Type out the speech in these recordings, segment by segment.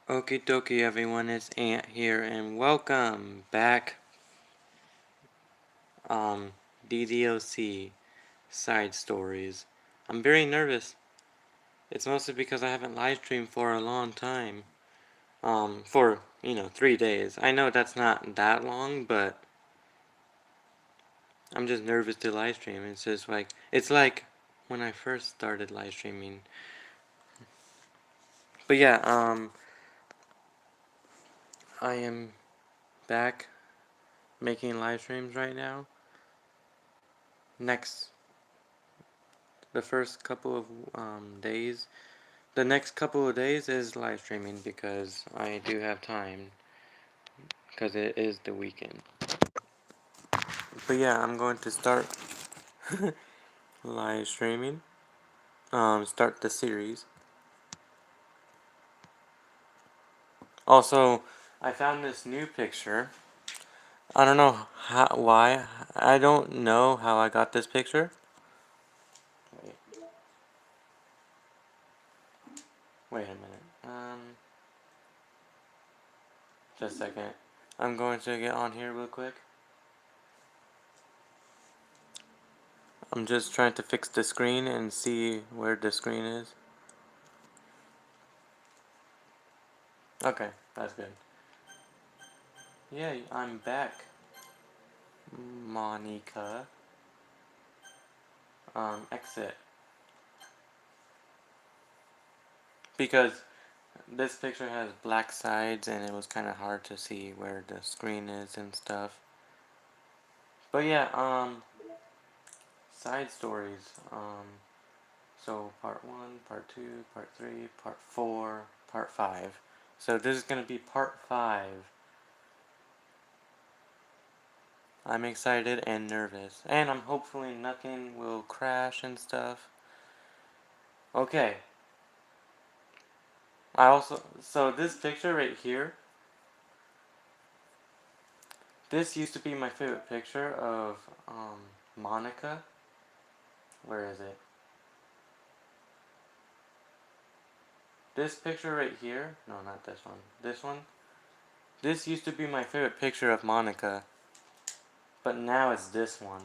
Okie dokie everyone, it's Ant here and welcome back ddlc side stories. I'm very nervous. It's mostly because I haven't live streamed for a long time. For 3 days. I know that's not that long, but I'm just nervous to live stream. It's like when I first started live streaming. But yeah, I am back making live streams right now. The first couple of days. The next couple of days is live streaming because I do have time because it is the weekend. But yeah, I'm going to start live streaming. Start the series. Also, I found this new picture. I don't know why. I don't know how I got this picture. Wait a minute. Just a second. I'm going to get on here real quick. I'm just trying to fix the screen and see where the screen is. Okay, that's good. Yeah, I'm back, Monica. Exit. Because this picture has black sides and it was kind of hard to see where the screen is and stuff. But yeah, side stories. So part 1, part 2, part 3, part 4, part 5. So this is going to be part 5. I'm excited and nervous. And I'm hopefully nothing will crash and stuff. Okay. So this picture right here, this used to be my favorite picture of Monica. Where is it? This picture right here. No, not this one. This one. This used to be my favorite picture of Monica. But now it's this one.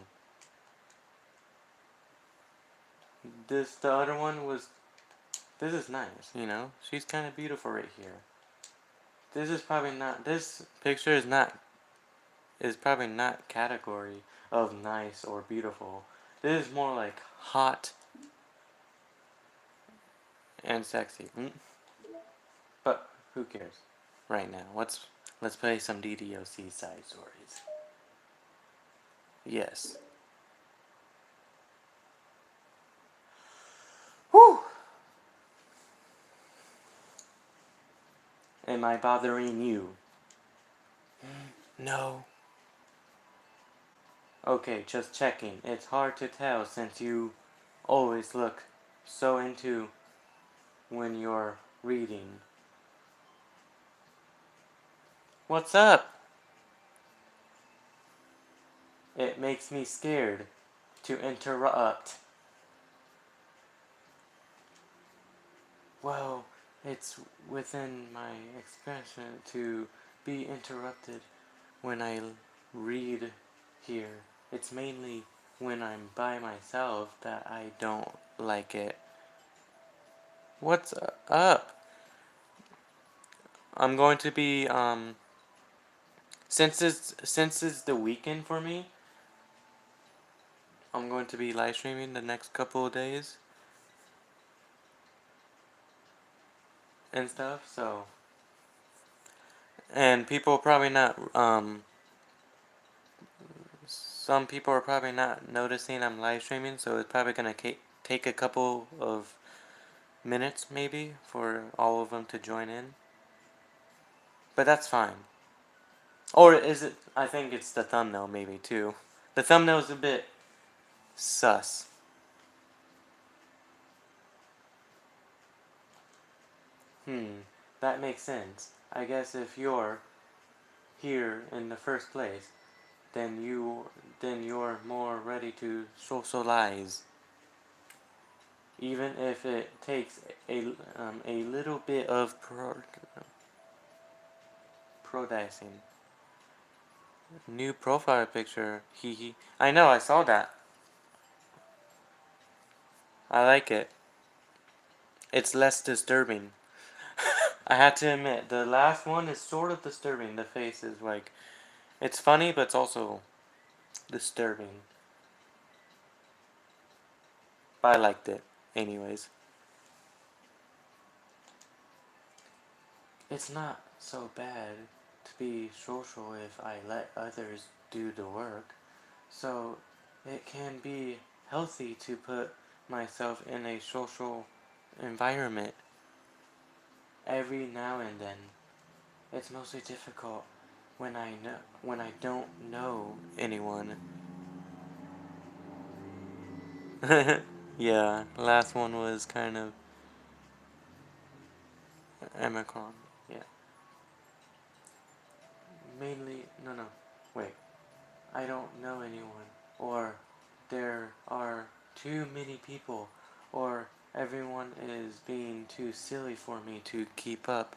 The other one was, this is nice, you know? She's kind of beautiful right here. This picture is probably not category of nice or beautiful. This is more like hot and sexy. But who cares right now? Let's play some ddlc side stories. Yes. Whew! Am I bothering you? No. Okay, just checking. It's hard to tell since you always look so into when you're reading. What's up? It makes me scared to interrupt. Well, it's within my expression to be interrupted when I read here. It's mainly when I'm by myself that I don't like it. What's up? I'm going to be since it's the weekend for me, I'm going to be live streaming the next couple of days and stuff, so and people are probably not some people are probably not noticing I'm live streaming, so it's probably gonna take a couple of minutes maybe for all of them to join in. But that's fine. Or is it? I think it's the thumbnail maybe too. The thumbnail's a bit sus. That makes sense. I guess if you're here in the first place, then you're more ready to socialize. Even if it takes a little bit of Prodicing. New profile picture. Hee hee. I know, I saw that. I like it. It's less disturbing. I had to admit, the last one is sort of disturbing. The face is like, it's funny, but it's also disturbing. But I liked it, anyways. It's not so bad to be social if I let others do the work. So it can be healthy to put myself in a social environment every now and then. It's mostly difficult when I don't know anyone. Yeah, last one was kind of Omicron. Yeah. Mainly, no. Wait. I don't know anyone. Or there are too many people. Or everyone is being too silly for me to keep up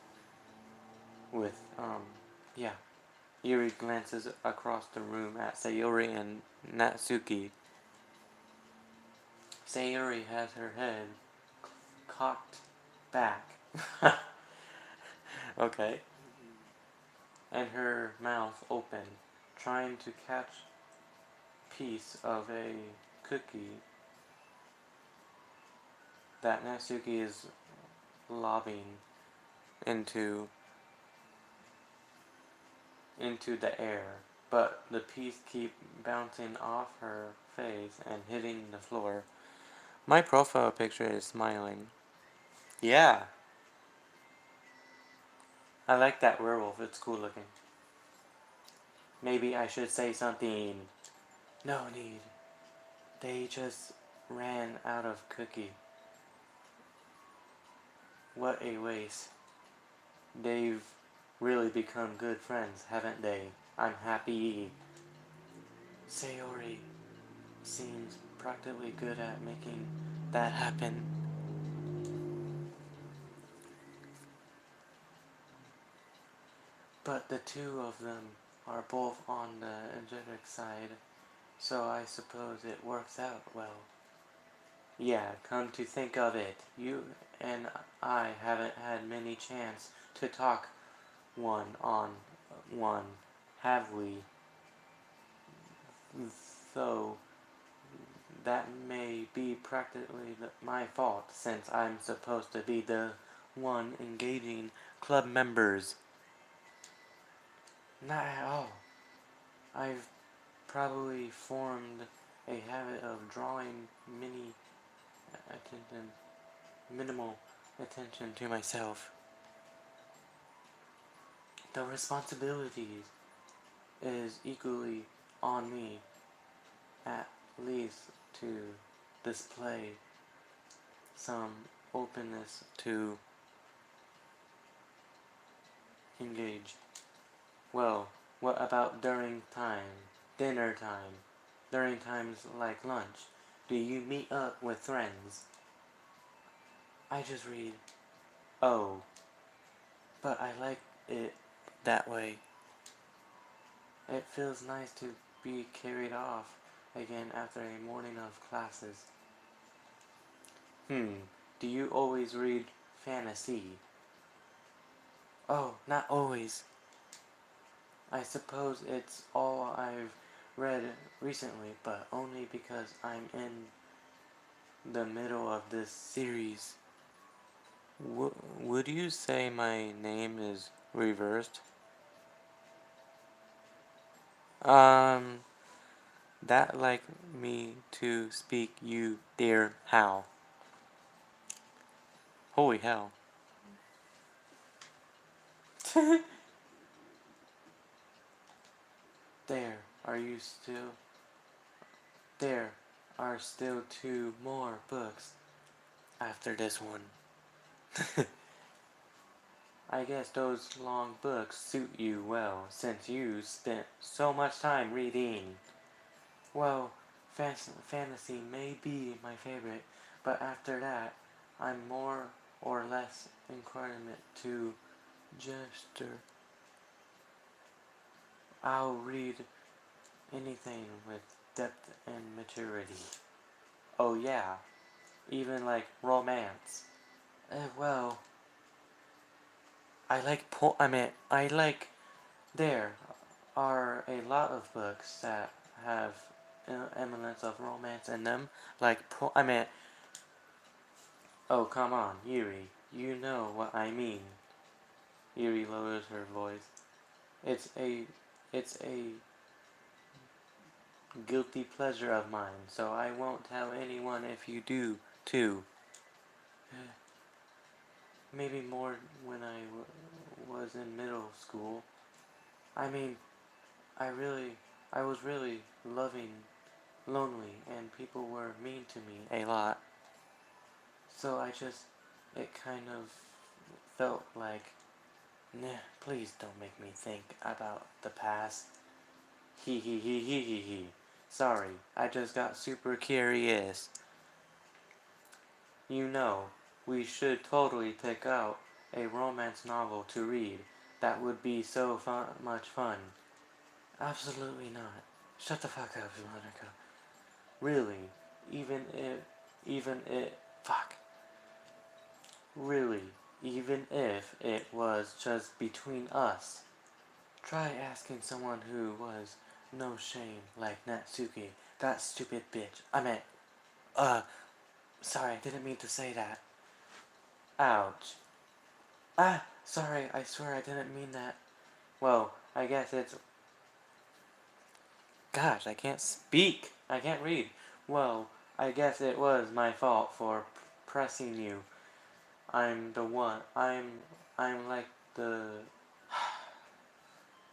with. Yeah. Yuri glances across the room at Sayori and Natsuki. Sayori has her head cocked back. Okay. And her mouth open, trying to catch a piece of a cookie that Natsuki is lobbing into the air, but the piece keeps bouncing off her face and hitting the floor. My profile picture is smiling. Yeah, I like that werewolf. It's cool looking. Maybe I should say something. No need. They just ran out of cookie. What a waste. They've really become good friends, haven't they? I'm happy. Sayori seems practically good at making that happen. But the two of them are both on the energetic side, so I suppose it works out well. Yeah, come to think of it, you and I haven't had many chance to talk one on one, have we? Though that may be practically my fault, since I'm supposed to be the one engaging club members. Not at all. I've probably formed a habit of drawing minimal attention to myself. The responsibility is equally on me, at least to display some openness to engage. Well, what about during dinner time, during times like lunch? Do you meet up with friends? I just read. Oh, but I like it that way. It feels nice to be carried off again after a morning of classes. Do you always read fantasy? Oh, not always. I suppose it's all I've read recently, but only because I'm in the middle of this series. Would you say my name is reversed? Um, that like me to speak you dear how? Holy hell. There, are you still? There are still two more books after this one. I guess those long books suit you well, since you spent so much time reading. Well, fantasy may be my favorite, but after that, I'm more or less inclined to gesture. I'll read anything with depth and maturity. Oh yeah, even like romance. Well, I like there are a lot of books that have elements of romance in them. Oh come on, Yuri, you know what I mean. Yuri lowers her voice. It's a, it's a guilty pleasure of mine, so I won't tell anyone if you do, too. Maybe more when was in middle school. I mean, I was really lonely, and people were mean to me a lot. So it kind of felt like, nah, please don't make me think about the past. Hee hee hee hee hee hee. Sorry, I just got super curious. You know, we should totally pick out a romance novel to read. That would be so much fun. Absolutely not. Shut the fuck up, Monica. Really, even if, fuck. Really, even if it was just between us. Try asking someone who was no shame like Natsuki, that stupid bitch. Uh, sorry, I didn't mean to say that. Ouch. Ah, sorry, I swear I didn't mean that. Well, I guess it's... Gosh, I can't speak. I can't read. Well, I guess it was my fault for pressing you. I'm the one. I'm like the...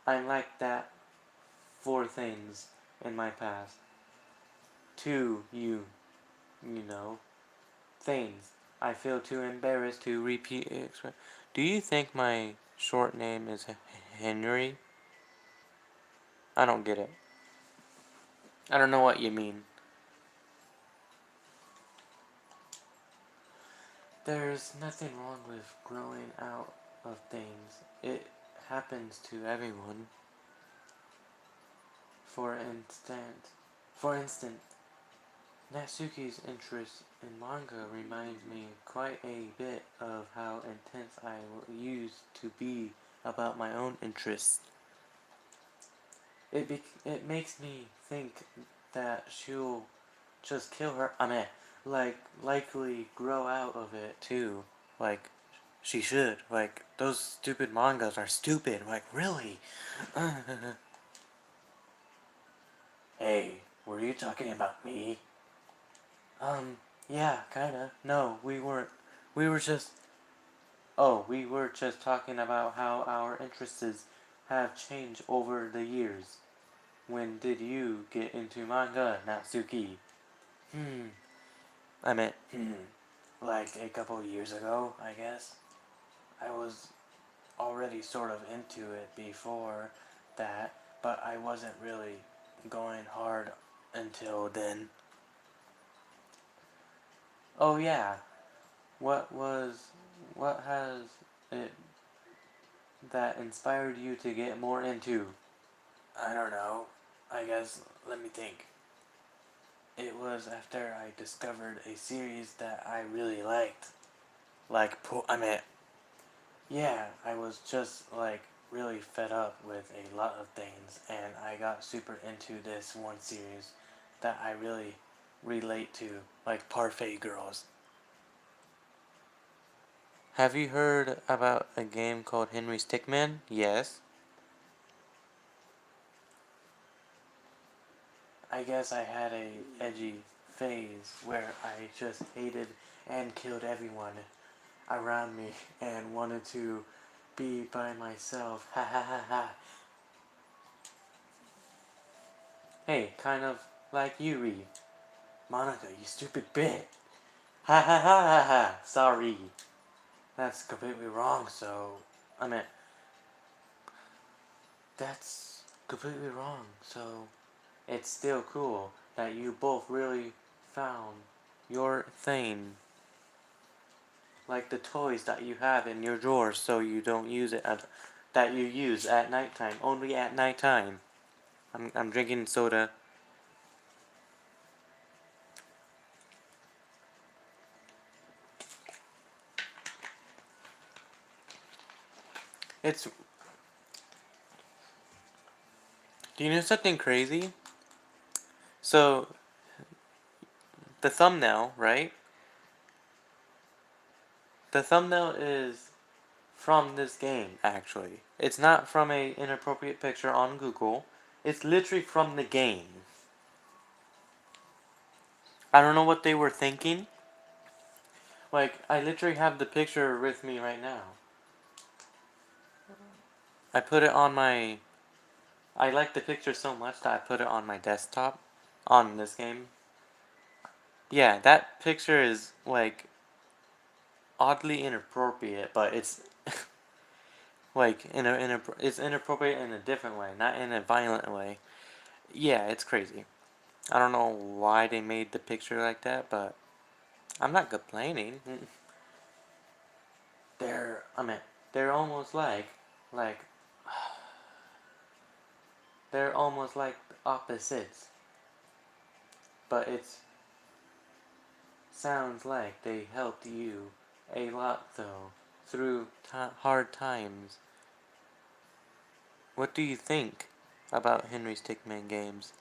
I'm like that for things in my past. To you, you know. Things. I feel too embarrassed to repeat. Do you think my short name is Henry? I don't get it. I don't know what you mean. There's nothing wrong with growing out of things. It happens to everyone. For instance, for instance, Natsuki's interest in manga reminds me quite a bit of how intense I used to be about my own interests. It makes me think that she'll just kill her. Likely grow out of it too. Like, she should. Like, those stupid mangas are stupid. Like, really? Hey, were you talking about me? Yeah, kinda. No, we weren't. We were just... Oh, we were just talking about how our interests have changed over the years. When did you get into manga, Natsuki? Hmm. Like a couple years ago, I guess. I was already sort of into it before that, but I wasn't really going hard until then. Oh yeah, what was, what has it that inspired you to get more into? I don't know. I guess, let me think. It was after I discovered a series that I really liked. Yeah, I was just like really fed up with a lot of things, and I got super into this one series that I really relate to, like Parfait Girls. Have you heard about a game called Henry Stickmin? Yes. I guess I had a edgy phase where I just hated and killed everyone around me and wanted to be by myself. Ha ha ha ha. Hey, kind of like Yuri. Monica, you stupid bitch. Ha ha ha ha ha. Sorry. That's completely wrong, so... I mean, that's completely wrong, so... It's still cool that you both really found your thing. Like the toys that you have in your drawers so you don't use it that you use at nighttime, only at nighttime. I'm drinking soda. It's. Do you know something crazy? So the thumbnail, right? The thumbnail is from this game, actually. It's not from a inappropriate picture on Google. It's literally from the game. I don't know what they were thinking. Like, I literally have the picture with me right now. I put it on my... I like the picture so much that I put it on my desktop on this game. Yeah, that picture is, like, oddly inappropriate, but it's... like, it's inappropriate in a different way, not in a violent way. Yeah, it's crazy. I don't know why they made the picture like that, but I'm not complaining. I mean, they're almost like, they're almost like opposites. But it sounds like they helped you a lot, though, through hard times. What do you think about Henry Stickmin games?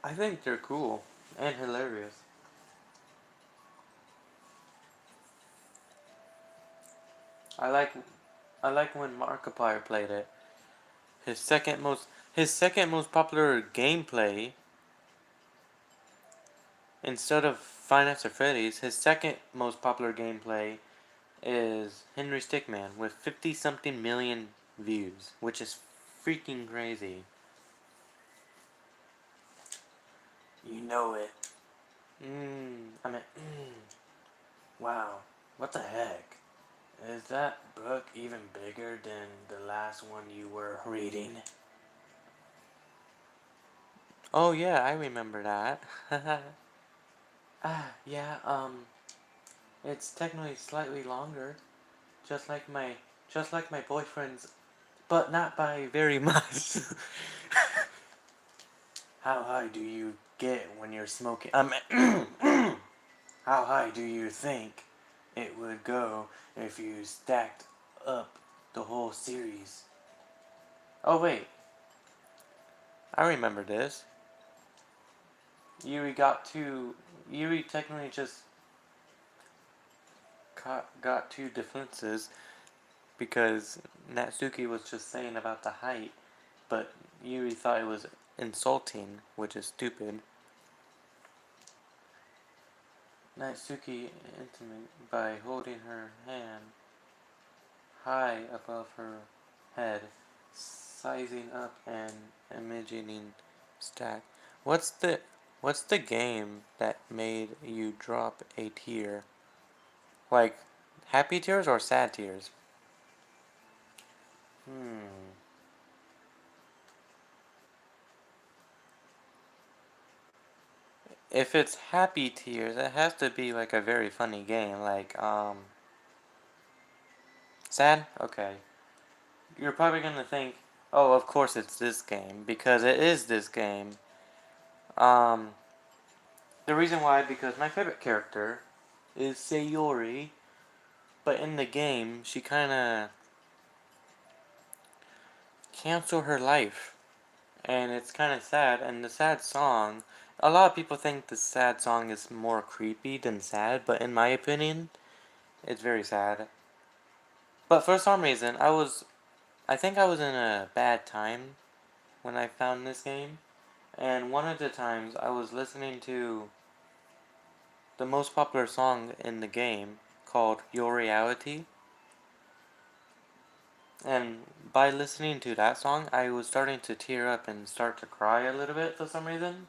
I think they're cool and hilarious. I like I like when Markiplier played it. His second most popular gameplay, instead of Five Nights at Freddy's, his second most popular gameplay is Henry Stickman with 50 something million views, which is freaking crazy. You know it. Wow. What the heck? Is that book even bigger than the last one you were reading? Oh yeah, I remember that. Yeah, it's technically slightly longer, just like my just like my boyfriend's, but not by very much. How high do you get when you're smoking? How high do you think it would go if you stacked up the whole series? Oh wait, I remember this. Yuri technically just got two defenses because Natsuki was just saying about the height, but Yuri thought it was insulting, which is stupid. Natsuki intimate by holding her hand high above her head, sizing up and imagining stack. What's the what's the game that made you drop a tear? Like happy tears or sad tears? Hmm. If it's happy tears, it has to be like a very funny game. Like sad? Okay. You're probably gonna think, oh, of course it's this game because it is this game. Um, the reason why, because my favorite character is Sayori, but in the game, she kind of canceled her life, and it's kind of sad. And the sad song, a lot of people think the sad song is more creepy than sad, but in my opinion, it's very sad. But for some reason, I think I was in a bad time when I found this game, and one of the times I was listening to the most popular song in the game called Your Reality. And by listening to that song, I was starting to tear up and start to cry a little bit for some reason.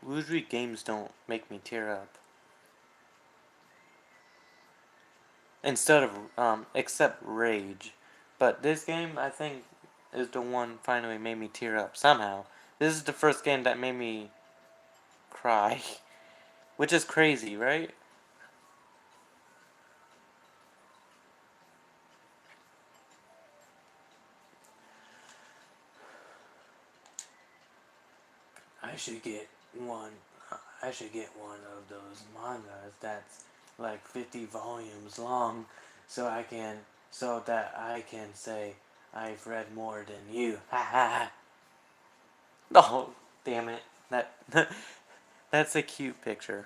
Usually games don't make me tear up. Instead of, except Rage. But this game, I think, is the one finally made me tear up somehow. This is the first game that made me cry. Which is crazy, right? I should get one. I should get one of those mangas that's like 50 volumes long, so that I can say I've read more than you. Ha ha ha. Oh, damn it. That that's a cute picture.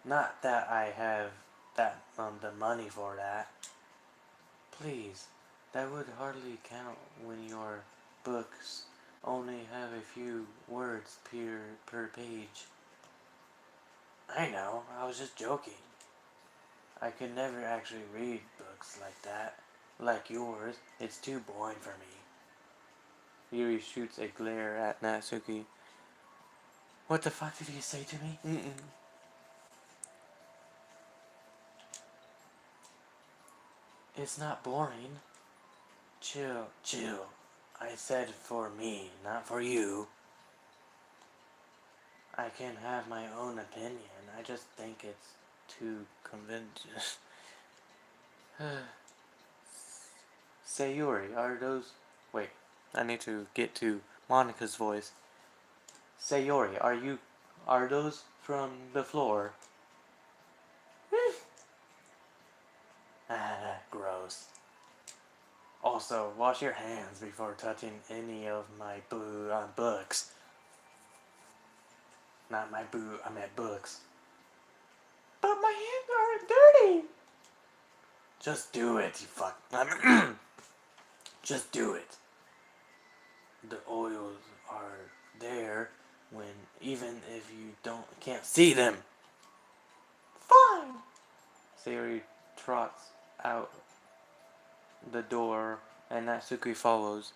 Not that I have the money for that. Please, that would hardly count when your books only have a few words per page. I know, I was just joking. I could never actually read books like that. Like yours, it's too boring for me. Yuri shoots a glare at Natsuki. What the fuck did you say to me? It's not boring. Chill, chill. I said for me, not for you. I can have my own opinion. I just think it's too conventional. Sayuri, are those... Wait, I need to get to Monica's voice. Sayori, are those from the floor? Ah, gross. Also, wash your hands before touching any of my books. Not my I meant books. But my hands aren't dirty! Just do it, you fuck. Just do it. The oils are there when even if you can't see them. Fine. Sayori trots out the door and Natsuki follows.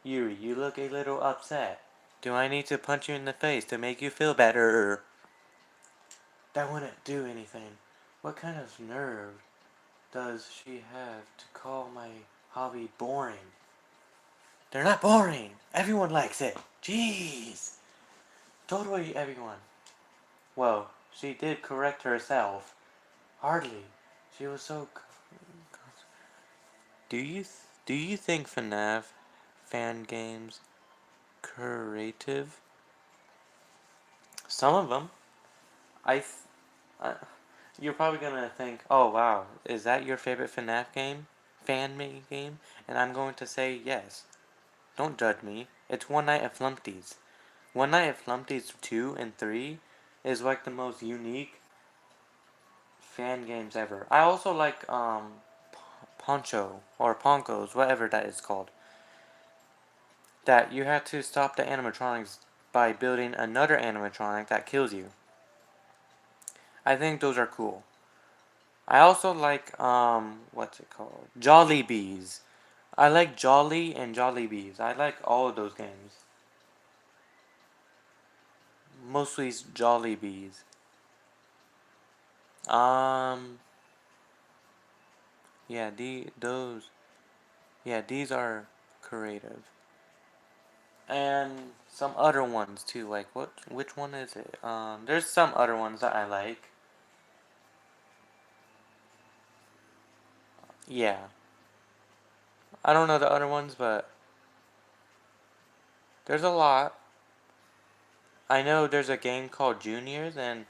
Yuri, you look a little upset. Do I need to punch you in the face to make you feel better? That wouldn't do anything. What kind of nerve does she have to call my hobby boring? They're not boring. Everyone likes it. Jeez. Totally everyone. Well, she did correct herself. Hardly. She was so... Do you think FNAF fan games creative? Some of them. You're probably gonna think, oh wow, is that your favorite FNAF game? Fan-made game? And I'm going to say yes. Don't judge me. It's One Night at Flumpty's. One Night at Flumpty's 2 and 3 is like the most unique fan games ever. I also like Poncho or Poncos, whatever that is called. That you have to stop the animatronics by building another animatronic that kills you. I think those are cool. I also like what's it called? Jolly Bees. I like Jolly and Jolly Bees. I like all of those games. Mostly Jolly Bees. Yeah, these are creative. And some other ones too, like which one is it? There's some other ones that I like. Yeah. I don't know the other ones, but there's a lot. I know there's a game called Juniors, and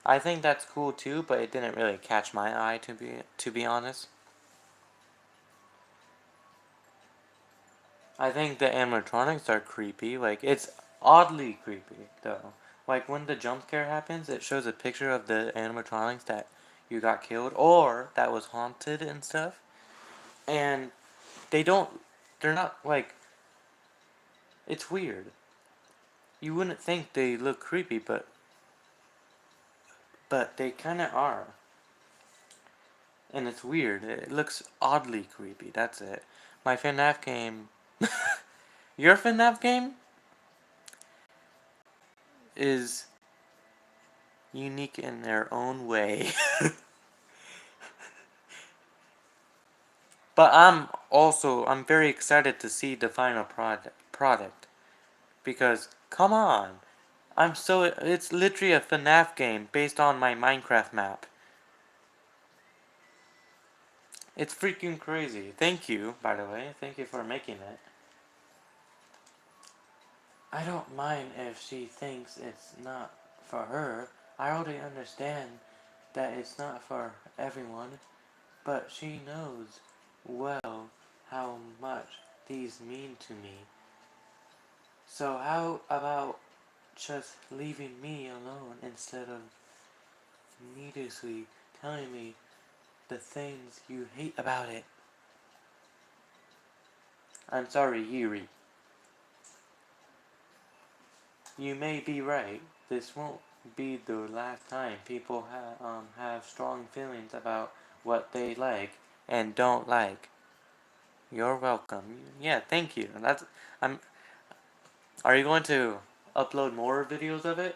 I think that's cool too, but it didn't really catch my eye to be honest. I think the animatronics are creepy. Like, it's oddly creepy, though. Like, when the jump scare happens, it shows a picture of the animatronics that you got killed, or that was haunted and stuff. And they're not, like, it's weird. You wouldn't think they look creepy, but they kind of are. And it's weird. It looks oddly creepy, that's it. My FNAF game... Your FNAF game is unique in their own way. But I'm very excited to see the final product. Because, come on. It's literally a FNAF game based on my Minecraft map. It's freaking crazy. Thank you, by the way. Thank you for making it. I don't mind if she thinks it's not for her. I already understand that it's not for everyone, but she knows well how much these mean to me. So how about just leaving me alone instead of needlessly telling me the things you hate about it? I'm sorry, Yuri. You may be right. This won't be the last time people have strong feelings about what they like and don't like. You're welcome. Yeah, thank you. I'm. Are you going to upload more videos of it?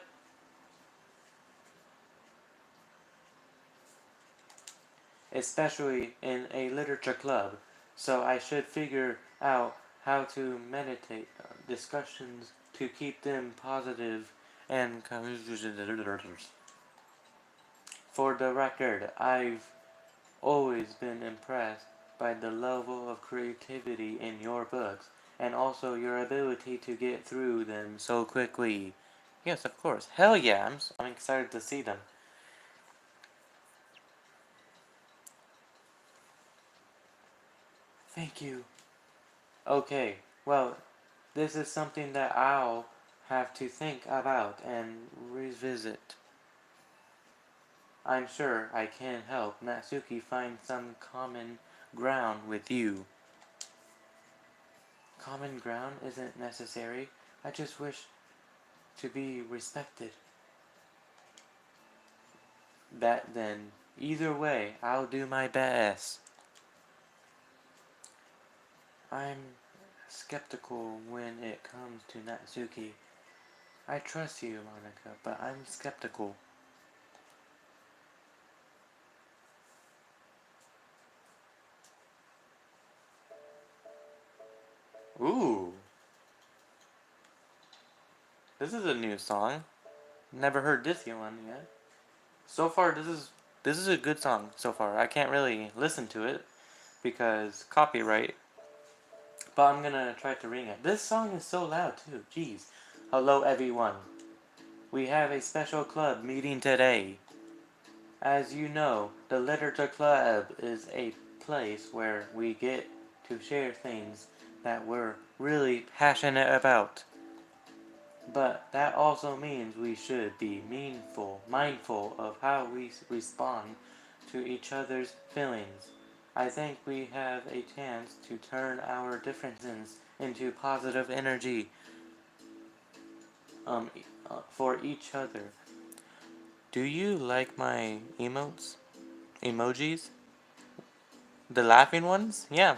Especially in a literature club. So I should figure out how to meditate discussions to keep them positive and. For the record, I've always been impressed by the level of creativity in your books, and also your ability to get through them so quickly. Yes, of course. Hell yeah, I'm excited to see them. Thank you. Okay, well, this is something that I'll have to think about and revisit. I'm sure I can help Natsuki find some common ground with you. Common ground isn't necessary. I just wish to be respected. That then, either way, I'll do my best. I'm skeptical when it comes to Natsuki. I trust you, Monica, but I'm skeptical. Ooh, this is a new song. Never heard this one yet. So far, this is a good song so far. I can't really listen to it because copyright, but I'm gonna try to ring it. This song is so loud too. Jeez. Hello, everyone. We have a special club meeting today. As you know, the Literature Club is a place where we get to share things that we're really passionate about. But that also means we should be mindful of how we respond to each other's feelings. I think we have a chance to turn our differences into positive energy um, for each other. Do you like my emotes? Emojis? The laughing ones? Yeah.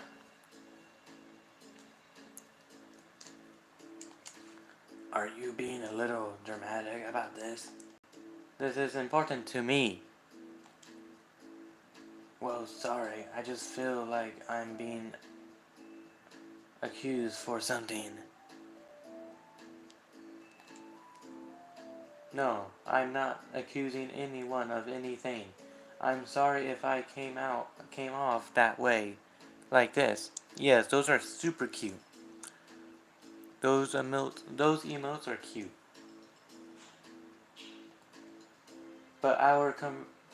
Are you being a little dramatic about this? This is important to me. Well, sorry, I just feel like I'm being accused for something. No, I'm not accusing anyone of anything. I'm sorry if I came off that way. Like this. Yes, those are super cute. Those emotes are cute. But our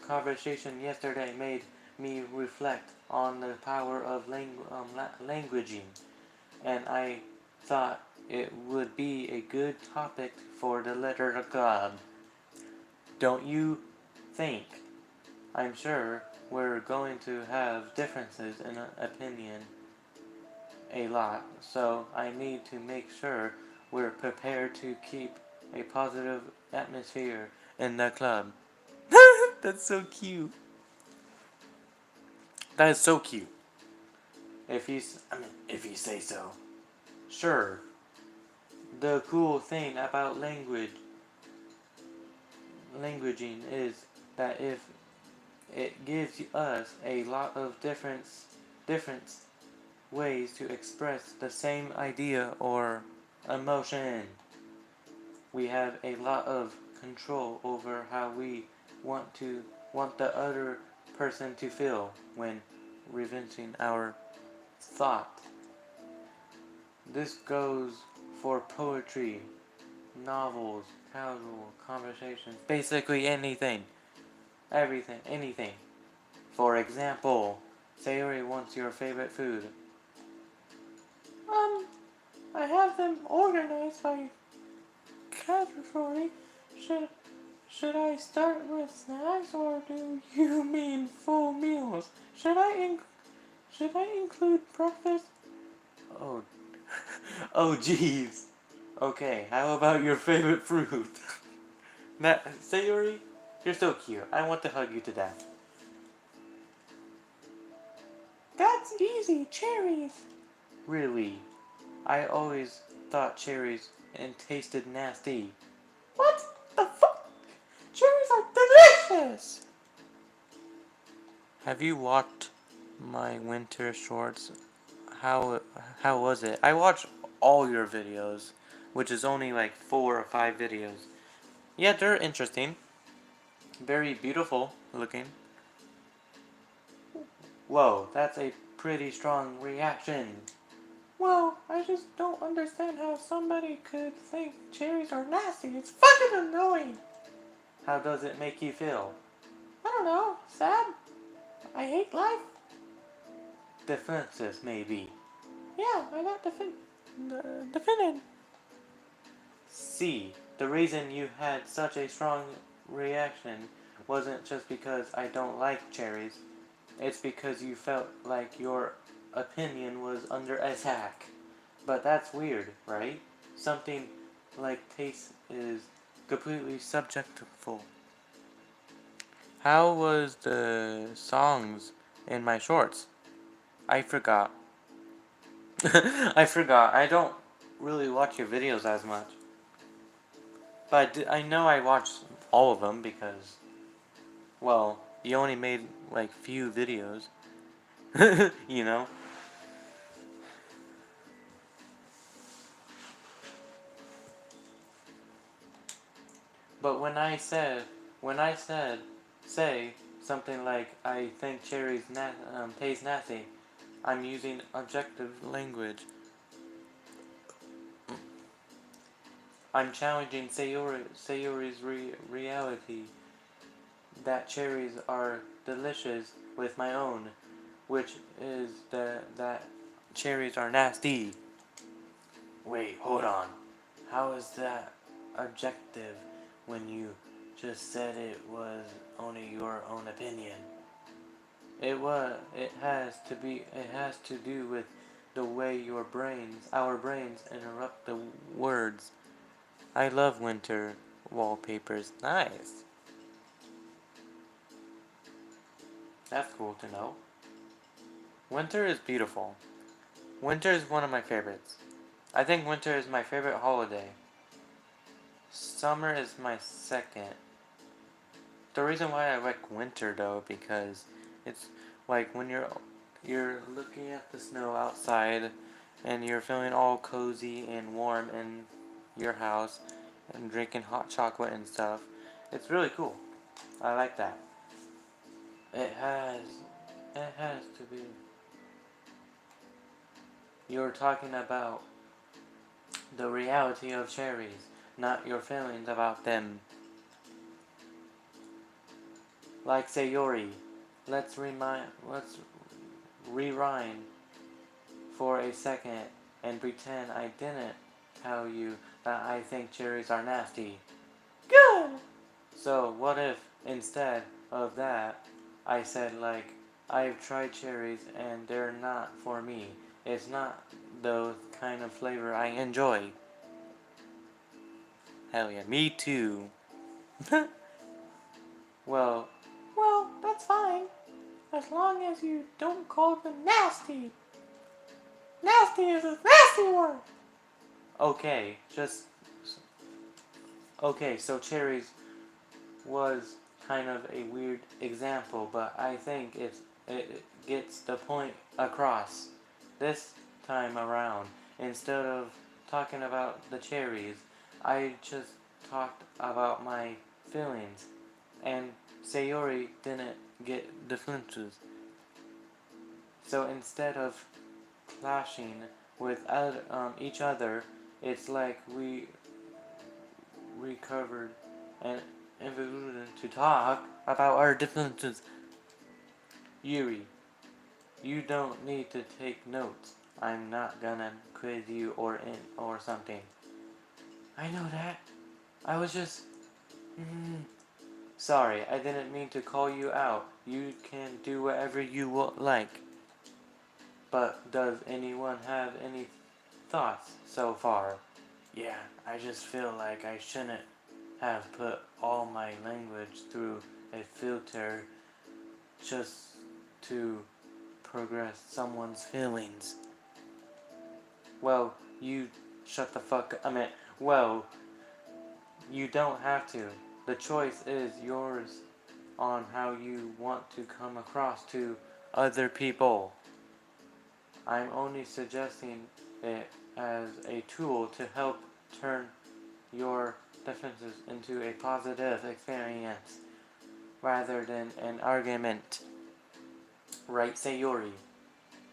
conversation yesterday made me reflect on the power of languaging, and I thought it would be a good topic for the letter club. Don't you think? I'm sure we're going to have differences in opinion a lot, so I need to make sure we're prepared to keep a positive atmosphere in the club. That's so cute. That is so cute. If you say so. Sure. The cool thing about languaging is that if it gives us a lot of different ways to express the same idea or emotion. We have a lot of control over how we want the other person to feel when revincing our thought. This goes for poetry, novels, casual conversations, basically anything. Everything, anything. For example, Sayori wants your favorite food. Um, I have them organized by category. Should should I start with snacks or do you mean full meals? Should I include breakfast? Oh, oh jeez. Okay, how about your favorite fruit? Sayori, you're so cute. I want to hug you to death. That's easy, cherries. Really? I always thought cherries and tasted nasty. What the fuck? Cherries are delicious! Have you watched my winter shorts? How how was it? I watched all your videos, which is only like 4 or 5 videos. Yeah, they're interesting. Very beautiful looking. Whoa, that's a pretty strong reaction. Well, I just don't understand how somebody could think cherries are nasty. It's fucking annoying. How does it make you feel? I don't know. Sad? I hate life? Defensive, maybe. Yeah, I got defended. See, the reason you had such a strong reaction wasn't just because I don't like cherries. It's because you felt like your opinion was under attack. But that's weird, right? Something like taste is completely subjective. How was the songs in my shorts? I forgot. I forgot. I don't really watch your videos as much. But I know I watched all of them because, well, you only made like few videos. You know? But say something like, I think cherries taste nasty, I'm using objective language. I'm challenging Sayori's reality that cherries are delicious with my own, which is that cherries are nasty. Wait, hold on. How is that objective when you just said it was only your own opinion? It has to do with the way our brains interrupt the words. I love winter wallpapers. Nice. That's cool to know. Winter is beautiful. Winter is one of my favorites. I think winter is my favorite holiday. Summer is my second. The reason why I like winter though, because it's like when you're looking at the snow outside and you're feeling all cozy and warm in your house and drinking hot chocolate and stuff. It's really cool. I like that. It has to be. You're talking about the reality of cherries, not your feelings about them. Like Sayori, let's rewind for a second and pretend I didn't tell you that I think cherries are nasty. Good! So what if, instead of that, I said like, I've tried cherries and they're not for me. It's not the kind of flavor I enjoy. Hell yeah, me too. Well, that's fine. As long as you don't call them nasty. Nasty is a nasty word. Okay, so cherries was kind of a weird example, but I think it gets the point across. This time around, instead of talking about the cherries, I just talked about my feelings, and Sayori didn't get defenses. So instead of clashing with each other, it's like we recovered and invited to talk about our differences. Yuri, you don't need to take notes. I'm not gonna quiz you or something. I know that. I was just... Sorry, I didn't mean to call you out. You can do whatever you like. But does anyone have any thoughts so far? Yeah, I just feel like I shouldn't have put all my language through a filter just to progress someone's feelings. Well, you shut the fuck up. Well, you don't have to. The choice is yours on how you want to come across to other people. I'm only suggesting it as a tool to help turn your differences into a positive experience rather than an argument. Right, Sayori?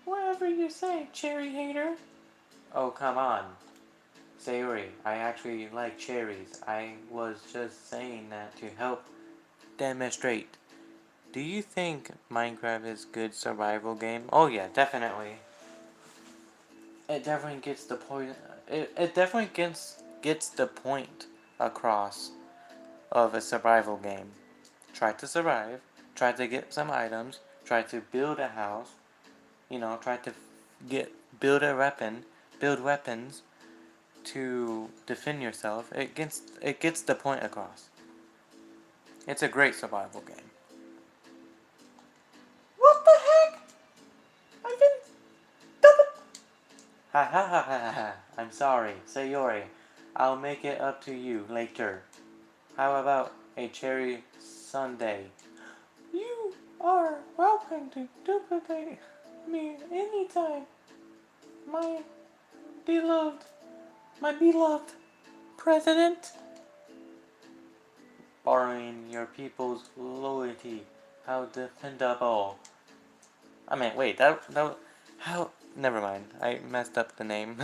Whatever you say, cherry hater. Oh, come on. Sayori, I actually like cherries. I was just saying that to help demonstrate. Do you think Minecraft is a good survival game? Oh yeah, definitely. It definitely gets the point. It definitely gets the point across of a survival game. Try to survive. Try to get some items. Try to build a house. Try to build a weapon. Build weapons to defend yourself. It gets the point across. It's a great survival game. What the heck? I've been double. Ha ha ha ha ha. I'm sorry, Sayori. I'll make it up to you later. How about a cherry sundae? You are welcome to duplicate me anytime, my beloved, my beloved president. Borrowing your people's loyalty, how dependable. Wait, how, never mind, I messed up the name.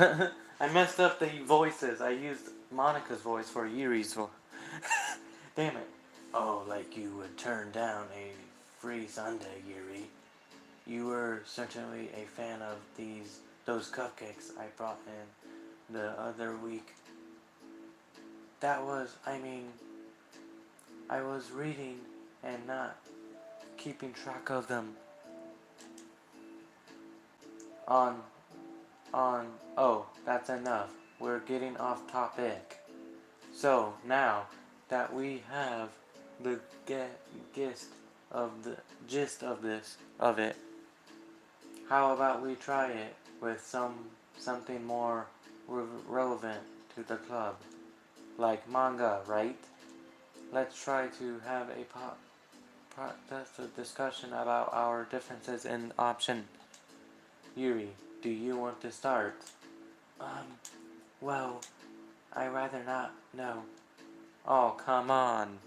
I messed up the voices. I used Monica's voice for Yuri's voice. Damn it. Oh, like you would turn down a free sundae, Yuri. You were certainly a fan of those cupcakes I brought in the other week. I was reading and not keeping track of them. Oh, that's enough. We're getting off topic. So, now that we have the gist of it, how about we try it with something more relevant to the club, like manga, right? Let's try to have a productive discussion about our differences in option. Yuri, do you want to start? Well, I'd rather not, no. Oh, come on.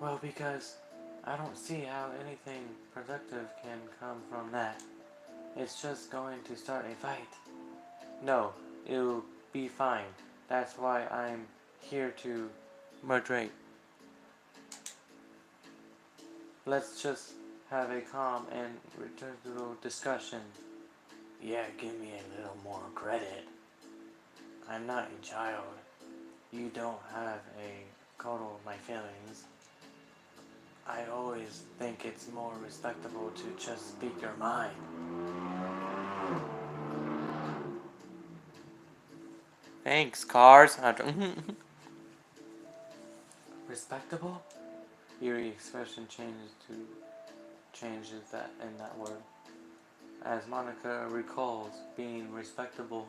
Well, because I don't see how anything productive can come from that. It's just going to start a fight. No, it'll be fine. That's why I'm here to moderate. Let's just have a calm and rhetorical discussion. Yeah, give me a little more credit. I'm not a child. You don't have a coddle my feelings. I always think it's more respectable to just speak your mind. Thanks, cars. Respectable? Your expression changes that in that word. As Monica recalls, being respectable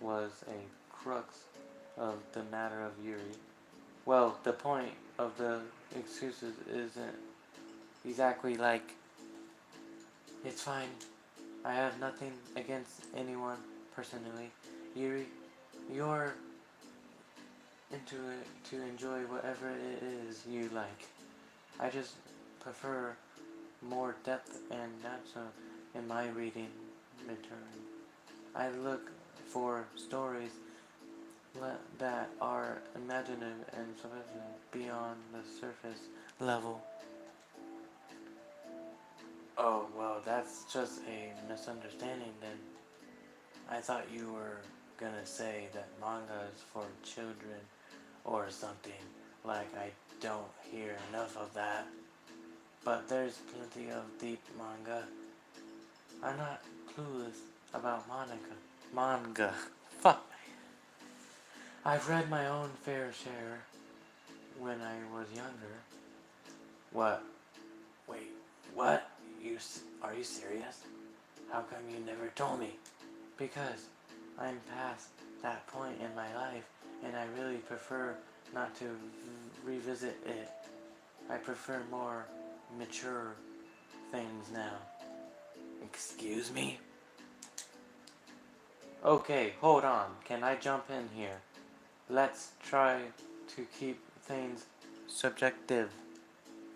was a crux of the matter of Yuri. Well, the point of the excuses isn't exactly like, it's fine. I have nothing against anyone personally. Yuri, you're into it to enjoy whatever it is you like. I just prefer more depth and natural in my reading material. I look for stories that are imaginative and sufficient beyond the surface level. Oh, well, that's just a misunderstanding then. I thought you were gonna say that manga is for children or something. Like, I don't hear enough of that. But there's plenty of deep manga. I'm not clueless about manga. Fuck. I've read my own fair share when I was younger. What? Wait, what? Are you serious? How come you never told me? Because I'm past that point in my life, and I really prefer not to revisit it. I prefer more mature things now. Excuse me? Okay, hold on. Can I jump in here? Let's try to keep things subjective.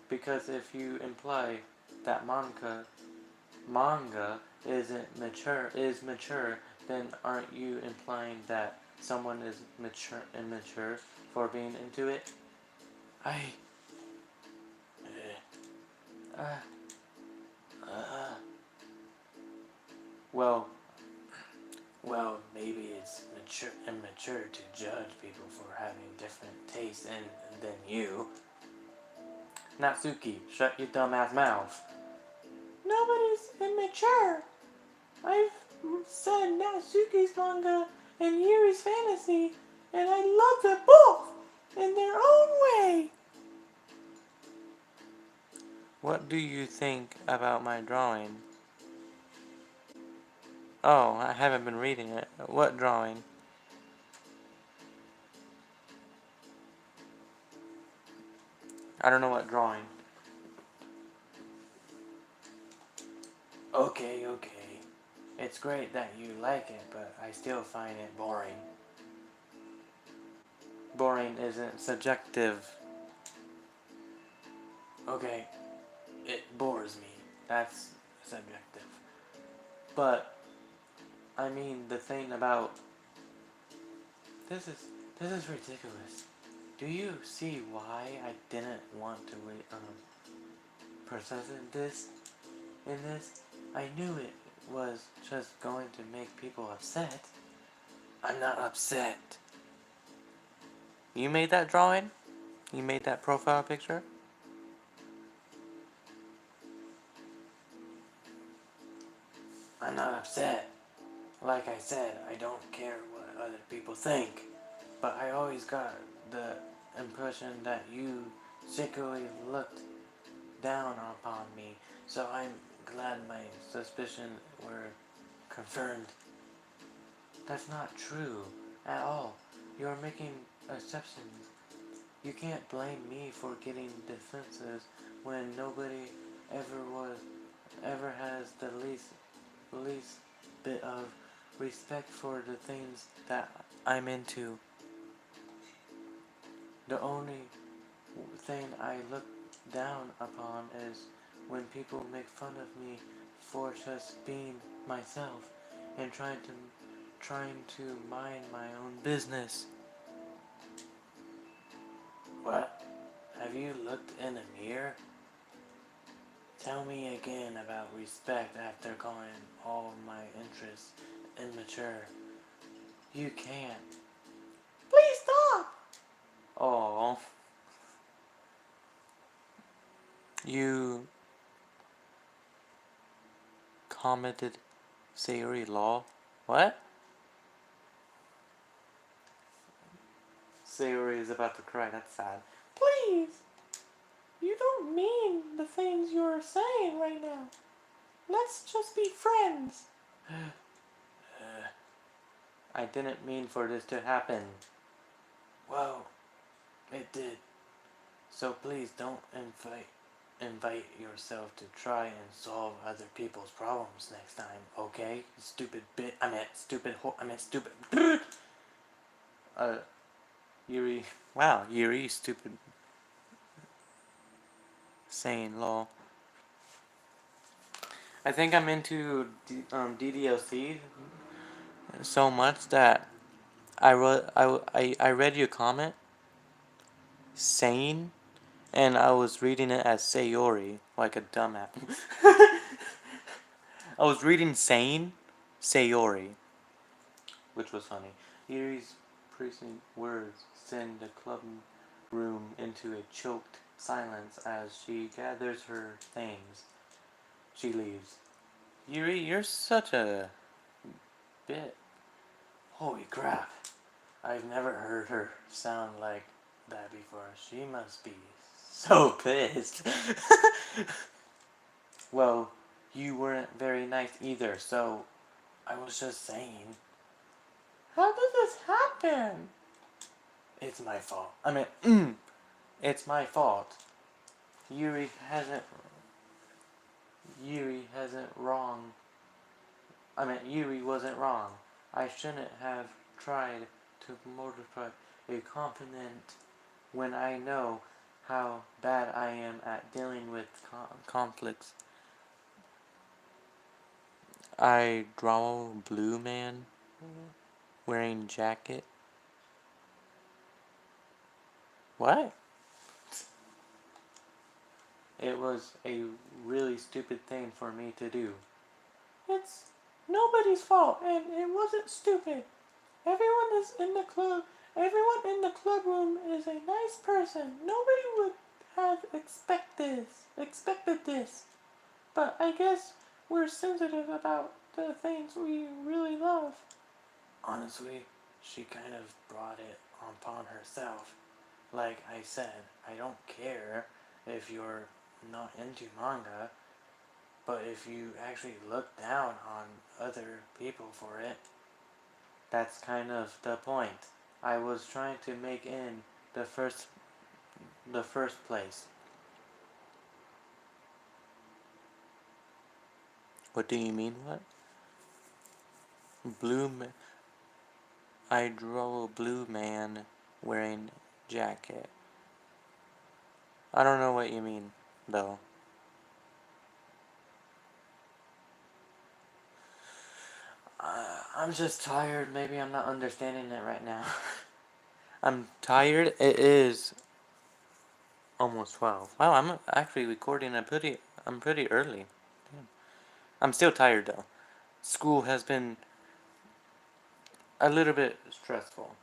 Because if you imply that manga is mature, then aren't you implying that someone is immature for being into it? I uh, uh, well, maybe it's immature to judge people for having different tastes than you. Natsuki, shut your dumbass mouth. Nobody's immature. I've said Natsuki's manga and Yuri's fantasy, and I love them both in their own way. What do you think about my drawing? Oh, I haven't been reading it. What drawing? I don't know what drawing. Okay. It's great that you like it, but I still find it boring. Boring isn't subjective. Okay, it bores me. That's subjective. But I mean, the thing about this is ridiculous. Do you see why I didn't want to process this in this? I knew it was just going to make people upset. I'm not upset. You made that drawing? You made that profile picture? I'm not upset. Like I said, I don't care what other people think. But I always got the impression that you secretly looked down upon me. So I'm glad my suspicions were confirmed. That's not true at all. You're making exceptions. You can't blame me for getting defenses when nobody ever has the least bit of respect for the things that I'm into. The only thing I look down upon is when people make fun of me for just being myself and trying to mind my own business. What? Have you looked in a mirror? Tell me again about respect after calling all my interests immature. You can't. Please stop! Oh, you commented Sayuri Law? What? Sayuri is about to cry, that's sad. Please! You don't mean the things you're saying right now. Let's just be friends. I didn't mean for this to happen. Well, it did. So please don't invite yourself to try and solve other people's problems next time, okay? Stupid bit. I meant stupid. Yuri. Wow, Yuri, stupid. Saying law. I think I'm into ddlc so much that I read your comment saying, and I was reading it as Sayori, like a dumbass. I was reading Sane Sayori, which was funny. Yuri's piercing words send the club room into a choked silence as she gathers her things. She leaves. Yuri, you're such a bit. Holy crap. I've never heard her sound like that before. She must be so pissed. Well, you weren't very nice either, so I was just saying. How did this happen? It's my fault. It's my fault. Yuri hasn't. Yuri hasn't wrong. Yuri wasn't wrong. I shouldn't have tried to mortify a confidant when I know how bad I am at dealing with conflicts. I draw blue man wearing jacket. What? It was a really stupid thing for me to do. It's nobody's fault, and it wasn't stupid. Everyone is in the club. Everyone in the club room is a nice person. Nobody would have expected this. But I guess we're sensitive about the things we really love. Honestly, she kind of brought it upon herself. Like I said, I don't care if you're not into manga, but if you actually look down on other people for it, that's kind of the point. I was trying to make in the first place. What do you mean, what? I draw a blue man wearing jacket. I don't know what you mean, though. I'm just tired. Maybe I'm not understanding it right now. I'm tired. It is almost 12. Wow, I'm actually recording I'm pretty early. Damn. I'm still tired though. School has been a little bit stressful.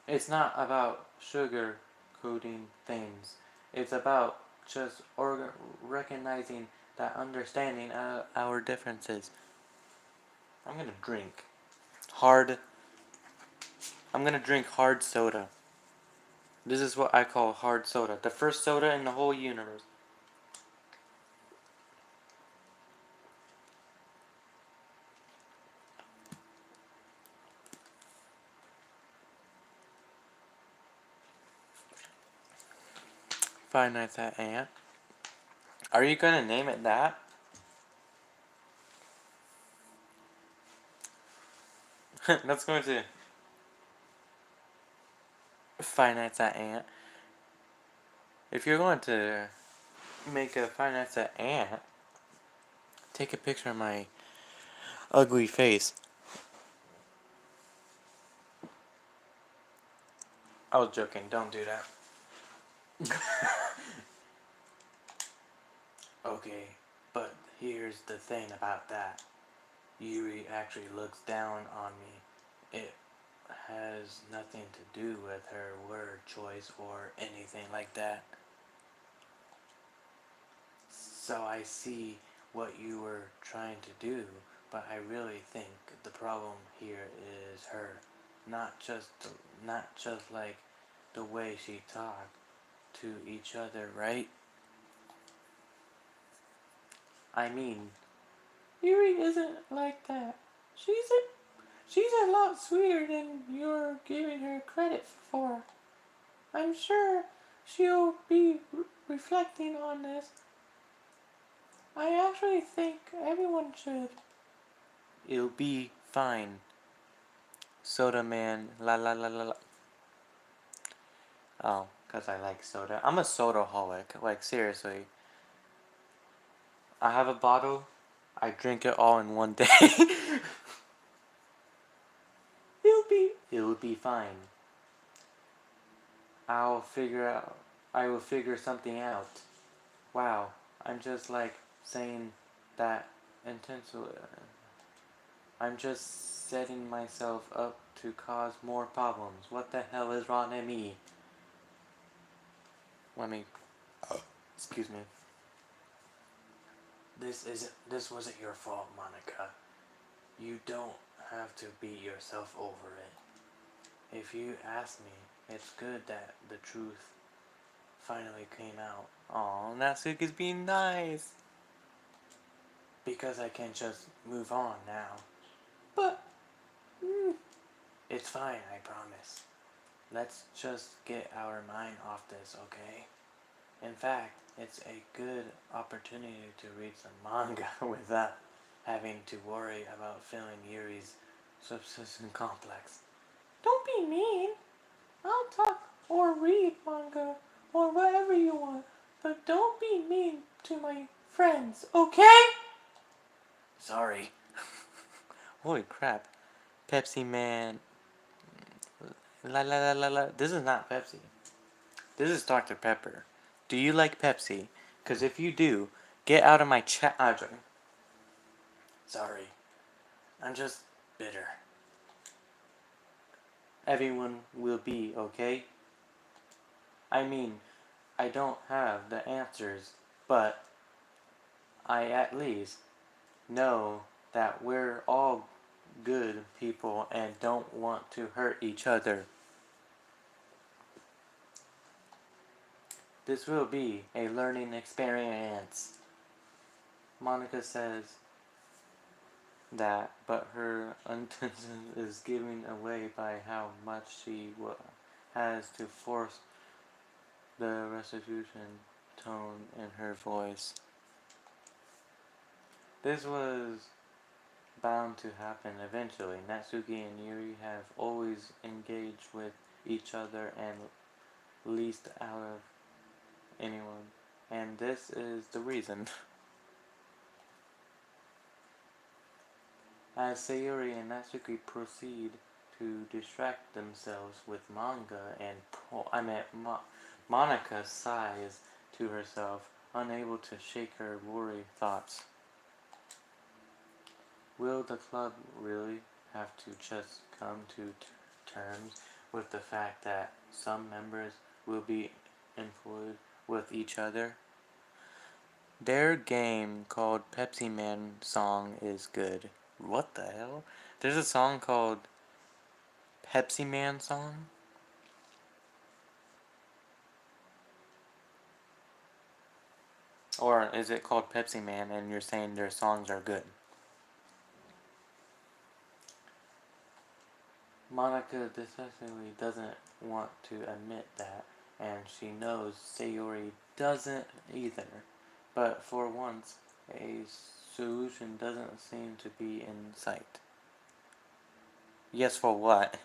It's not about sugar coating things. It's about just recognizing that understanding our differences. I'm gonna drink hard. I'm gonna drink hard soda. This is what I call hard soda. The first soda in the whole universe. Five Nights at Ant. Are you gonna name it that? Let's go to Five Nights at Ant. If you're going to make a Five Nights at Ant, take a picture of my ugly face. I was joking. Don't do that. Okay, but here's the thing about that. Yuri actually looks down on me. It has nothing to do with her word choice or anything like that. So I see what you were trying to do, but I really think the problem here is her. Not just like the way she talked to each other, right? I mean, Yuri isn't like that. She's a lot sweeter than you're giving her credit for. I'm sure she'll be reflecting on this. I actually think everyone should. It'll be fine. Soda Man, la la la la la. Oh, Because I like soda. I'm a soda-holic. Like, seriously. I have a bottle. I drink it all in one day. It'll be fine. I will figure something out. Wow, I'm just like saying that intentionally. I'm just setting myself up to cause more problems. What the hell is wrong with me? Let me. Excuse me. This wasn't your fault, Monica. You don't have to beat yourself over it. If you ask me, it's good that the truth finally came out. Aw, Natsuki's being nice. Because I can just move on now. But, it's fine, I promise. Let's just get our mind off this, okay? In fact, it's a good opportunity to read some manga without having to worry about filling Yuri's subsistence complex. Don't be mean. I'll talk or read manga or whatever you want, but don't be mean to my friends, okay? Sorry. Holy crap. Pepsi Man. La la la la la. This is not Pepsi. This is Dr. Pepper. Do you like Pepsi? Because if you do, get out of my chat. Sorry. I'm just bitter. Everyone will be okay. I mean, I don't have the answers, but I at least know that we're all good people and don't want to hurt each other. This will be a learning experience. Monica says that, but her intention is given away by how much she has to force the restitution tone in her voice. This was bound to happen eventually. Natsuki and Yuri have always engaged with each other and least out of anyone, and this is the reason. As Sayuri and Natsuki proceed to distract themselves with manga and Monica sighs to herself, unable to shake her worried thoughts. Will the club really have to just come to terms with the fact that some members will be employed with each other? Their game called Pepsi Man Song is good. What the hell? There's a song called Pepsi Man Song? Or is it called Pepsi Man and you're saying their songs are good? Monica decisively doesn't want to admit that, and she knows Sayori doesn't either. But for once, a solution doesn't seem to be in sight. Yes, for what?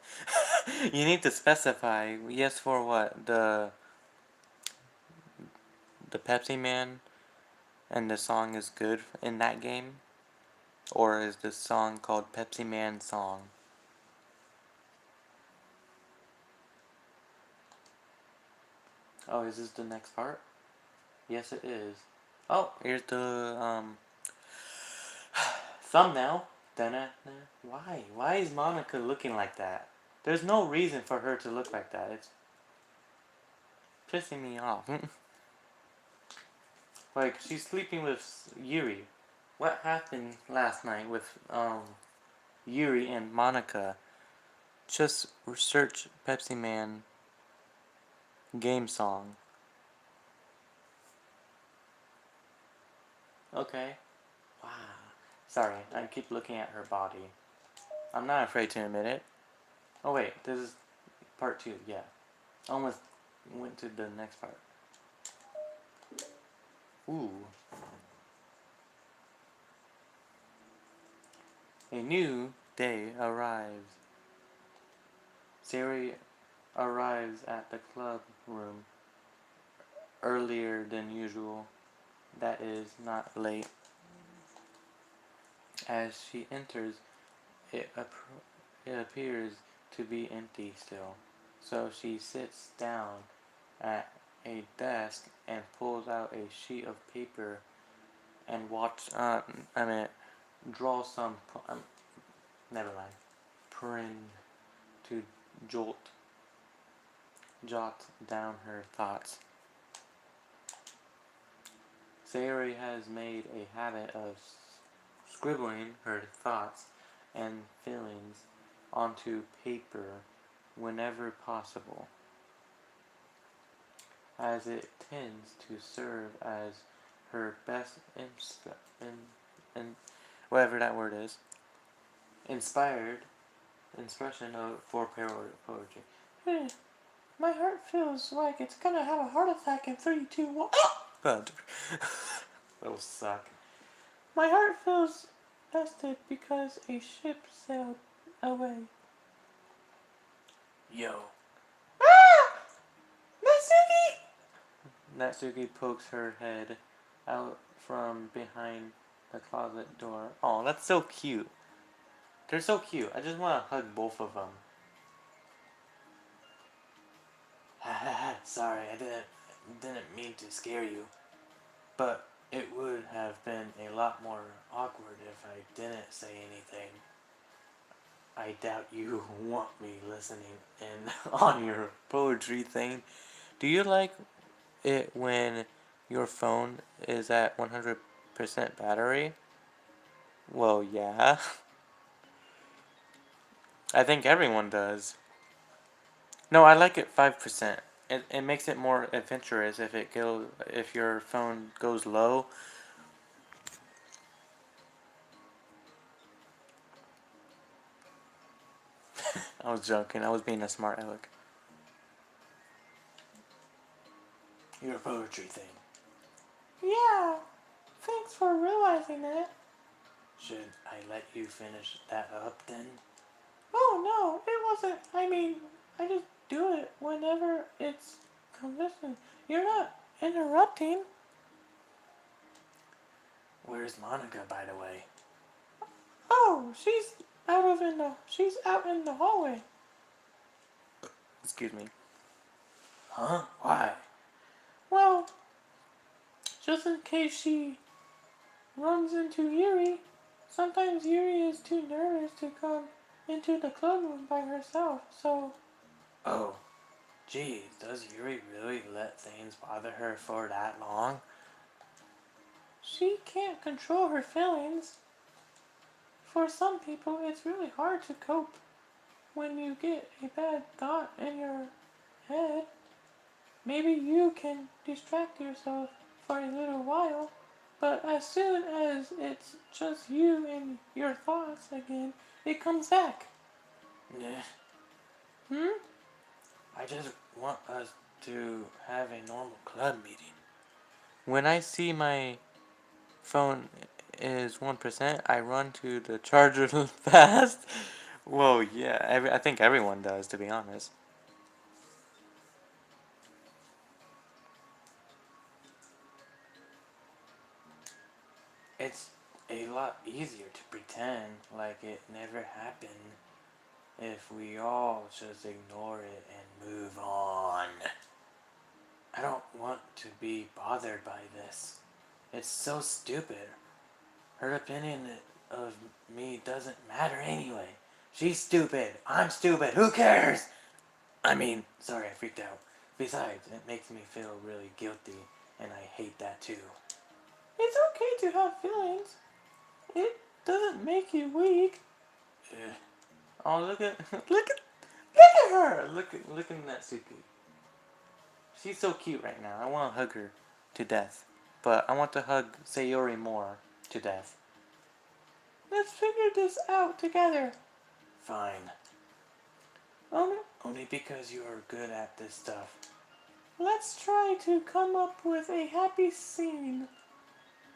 You need to specify. Yes, for what? The Pepsi Man and the song is good in that game? Or is the song called Pepsi Man Song? Oh, is this the next part? Yes, it is. Oh, here's the thumbnail. Dun-dun-dun. Why? Why is Monica looking like that? There's no reason for her to look like that. It's pissing me off. Like, she's sleeping with Yuri. What happened last night with Yuri and Monica? Just search Pepsi Man game song. Okay. Wow. Sorry, I keep looking at her body. I'm not afraid to admit it. Oh wait, this is part 2, yeah. Almost went to the next part. Ooh. A new day arrives. Sari arrives at the club room earlier than usual. That is, not late. As she enters, it, it appears to be empty still. So she sits down at a desk and pulls out a sheet of paper and draw some, never mind, print to jot down her thoughts. Sayori has made a habit of scribbling her thoughts and feelings onto paper whenever possible, as it tends to serve as her best whatever that word is, inspired expression for poetry. Hey, my heart feels like it's gonna have a heart attack in 3, 2, 1. God. That'll suck. My heart feels bested because a ship sailed away. Yo. Ah! Natsuki! Natsuki pokes her head out from behind the closet door. Oh, that's so cute. They're so cute. I just want to hug both of them. Sorry, I didn't mean to scare you. But it would have been a lot more awkward if I didn't say anything. I doubt you want me listening in on your poetry thing. Do you like it when your phone is at 100% battery? Well, yeah. I think everyone does. No, I like it 5%. It makes it more adventurous if your phone goes low. I was joking. I was being a smart aleck. Your poetry thing. Yeah. Thanks for realizing that. Should I let you finish that up then? Oh no, it wasn't. I just do it whenever it's convincing. You're not interrupting. Where's Monica, by the way? Oh, she's out in the hallway. Excuse me. Huh? Why? Well, just in case she runs into Yuri. Sometimes Yuri is too nervous to come into the club room by herself, so... Oh, gee, does Yuri really let things bother her for that long? She can't control her feelings. For some people, it's really hard to cope when you get a bad thought in your head. Maybe you can distract yourself for a little while, but as soon as it's just you and your thoughts again, it comes back. Yeah. I just want us to have a normal club meeting. When I see my phone is 1%, I run to the charger fast. Well, yeah, I think everyone does, to be honest. It's a lot easier to pretend like it never happened if we all just ignore it and move on. I don't want to be bothered by this. It's so stupid. Her opinion of me doesn't matter anyway. She's stupid. I'm stupid. Who cares? Sorry, I freaked out. Besides, it makes me feel really guilty, and I hate that too. It's okay to have feelings. It doesn't make you weak. Oh, look at her. Look at Natsuki. She's so cute right now. I want to hug her to death. But I want to hug Sayori more to death. Let's figure this out together. Fine. Only because you are good at this stuff. Let's try to come up with a happy scene.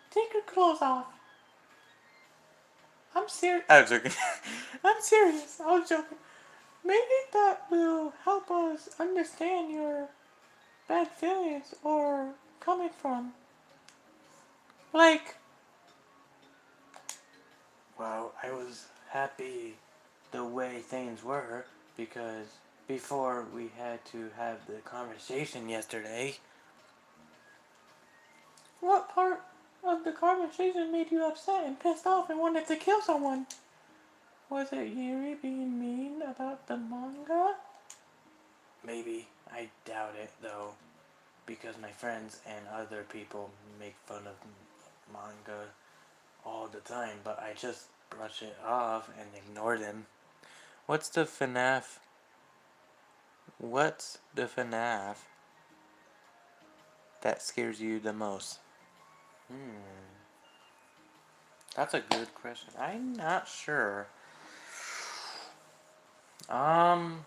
Take your clothes off. I'm serious. I was joking. I'm serious. I was joking. Maybe that will help us understand your bad feelings are coming from. Like, well, I was happy the way things were because before we had to have the conversation yesterday. What part of the conversation made you upset and pissed off and wanted to kill someone? Was it Yuri being mean about the manga? Maybe. I doubt it, though, because my friends and other people make fun of manga all the time, but I just brush it off and ignore them. What's the FNAF? What's the FNAF that scares you the most? That's a good question. I'm not sure. Um,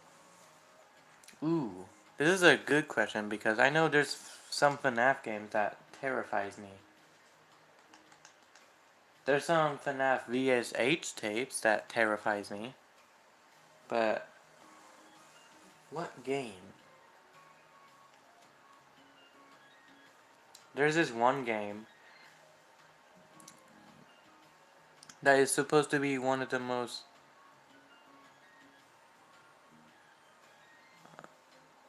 Ooh. This is a good question because I know there's some FNAF games that terrifies me. There's some FNAF VSH tapes that terrifies me. But what game? There's this one game that is supposed to be one of the most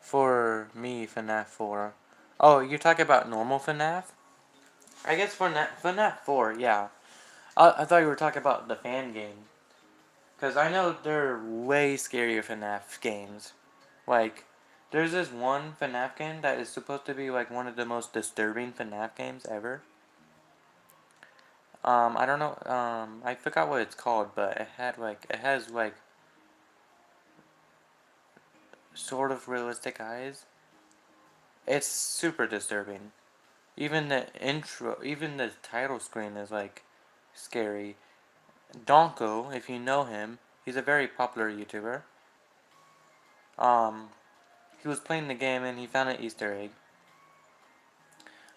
for me FNAF 4. Oh, you're talking about normal FNAF? I guess for FNAF 4, yeah. I thought you were talking about the fan game. Because I know there are way scarier FNAF games. Like, there's this one FNAF game that is supposed to be like one of the most disturbing FNAF games ever. I don't know, I forgot what it's called, but it has like sort of realistic eyes. It's super disturbing. Even the intro, even the title screen is like scary. Donko, if you know him, he's a very popular YouTuber. He was playing the game and he found an Easter egg.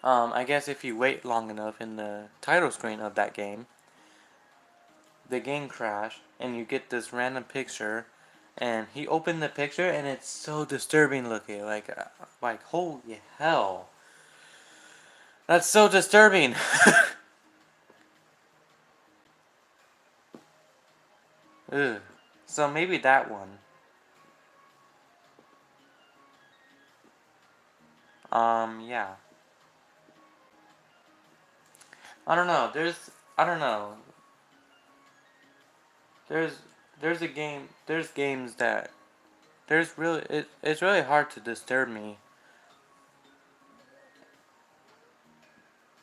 I guess if you wait long enough in the title screen of that game, the game crashed and you get this random picture, and he opened the picture and it's so disturbing looking, like holy hell, that's so disturbing. Ugh. So maybe that one. Yeah. I don't know. I don't know. There's, there's a game. There's games that it's really hard to disturb me.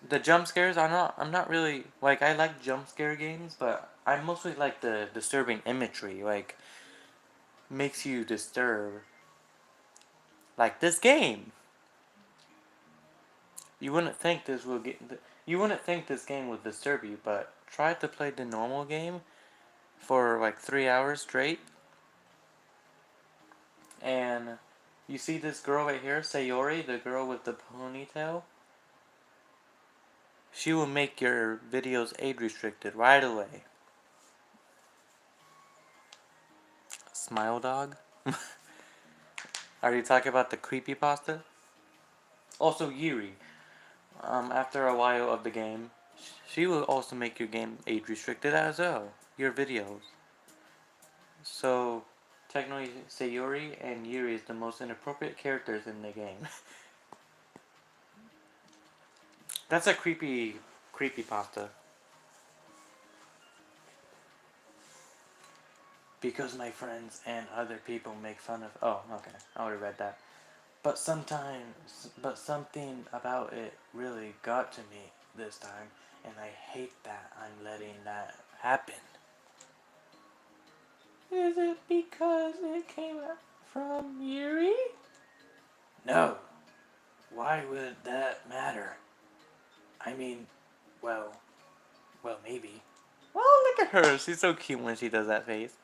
The jump scares, I'm not really like I like jump scare games, but I mostly like the disturbing imagery, like makes you disturb. Like this game. You wouldn't think this will get you wouldn't think this game would disturb you, but try to play the normal game for like 3 hours straight, and you see this girl right here, Sayori, the girl with the ponytail. She will make your videos age restricted right away. Smile dog? Are you talking about the creepypasta? Also Yuri. After a while of the game, she will also make your game age restricted as well. Your videos. So, technically, Sayori and Yuri is the most inappropriate characters in the game. That's a creepypasta. Because my friends and other people make fun of. Oh, okay. I already read that. But something about it really got to me this time, and I hate that I'm letting that happen. Is it because it came from Yuri? No. Why would that matter? I mean, well, maybe. Well, look at her. She's so cute when she does that face.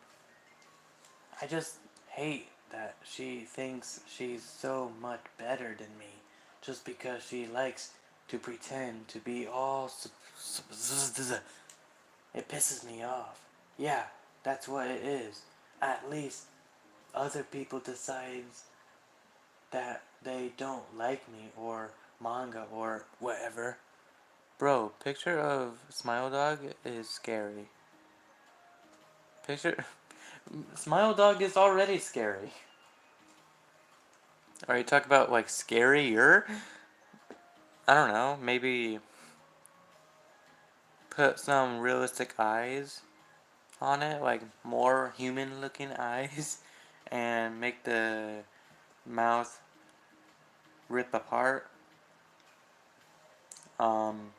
I just hate that she thinks she's so much better than me just because she likes to pretend to be all. It pisses me off. Yeah, that's what it is. At least other people decides that they don't like me or manga or whatever. Bro, picture of Smile Dog is scary. Picture Smile Dog is already scary. Are you talking about like scarier? I don't know, maybe put some realistic eyes on it, like more human looking eyes, and make the mouth rip apart. Um,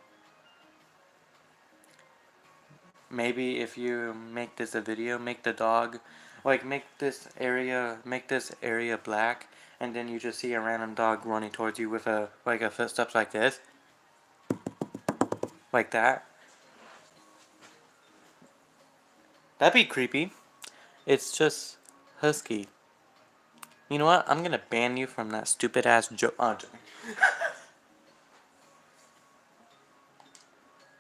Maybe if you make this a video, make the dog, like make this area black, and then you just see a random dog running towards you with a footsteps like this, like that. That'd be creepy. It's just husky. You know what? I'm gonna ban you from that stupid ass joke. Oh,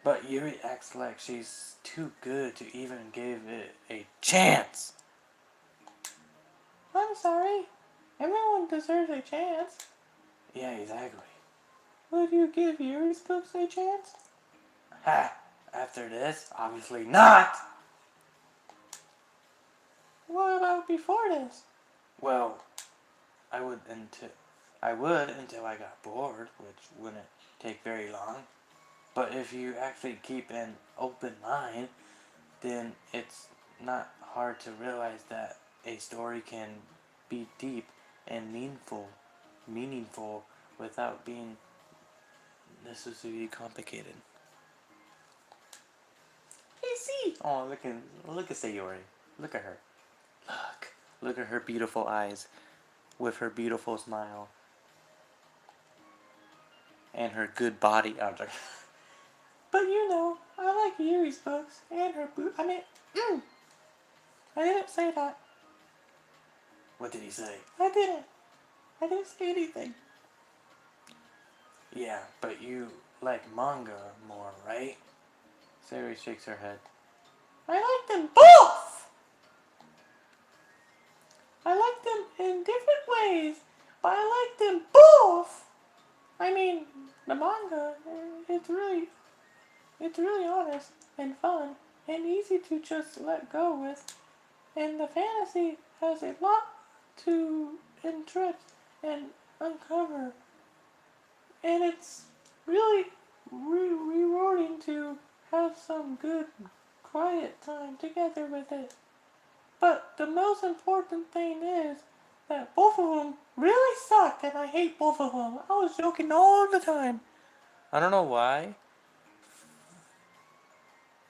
but Yuri acts like she's too good to even give it a chance. I'm sorry. Everyone deserves a chance. Yeah, exactly. Would you give Yuri's books a chance? Ha! After this, obviously not! What about before this? Well, I would until I got bored, which wouldn't take very long. But if you actually keep an open mind, then it's not hard to realize that a story can be deep and meaningful without being necessarily complicated. Hey, see! Oh, look at Sayori. Look at her. Look at her beautiful eyes with her beautiful smile and her good body out there. But you know, I like Yuri's books and her I didn't say that. What did he say? I didn't. I didn't say anything. Yeah, but you like manga more, right? Sayori shakes her head. I like them both! I like them in different ways, but I like them both! I mean, the manga, it's really honest and fun and easy to just let go with. And the fantasy has a lot to interpret and uncover. And it's really rewarding to have some good quiet time together with it. But the most important thing is that both of them really suck and I hate both of them. I was joking all the time. I don't know why.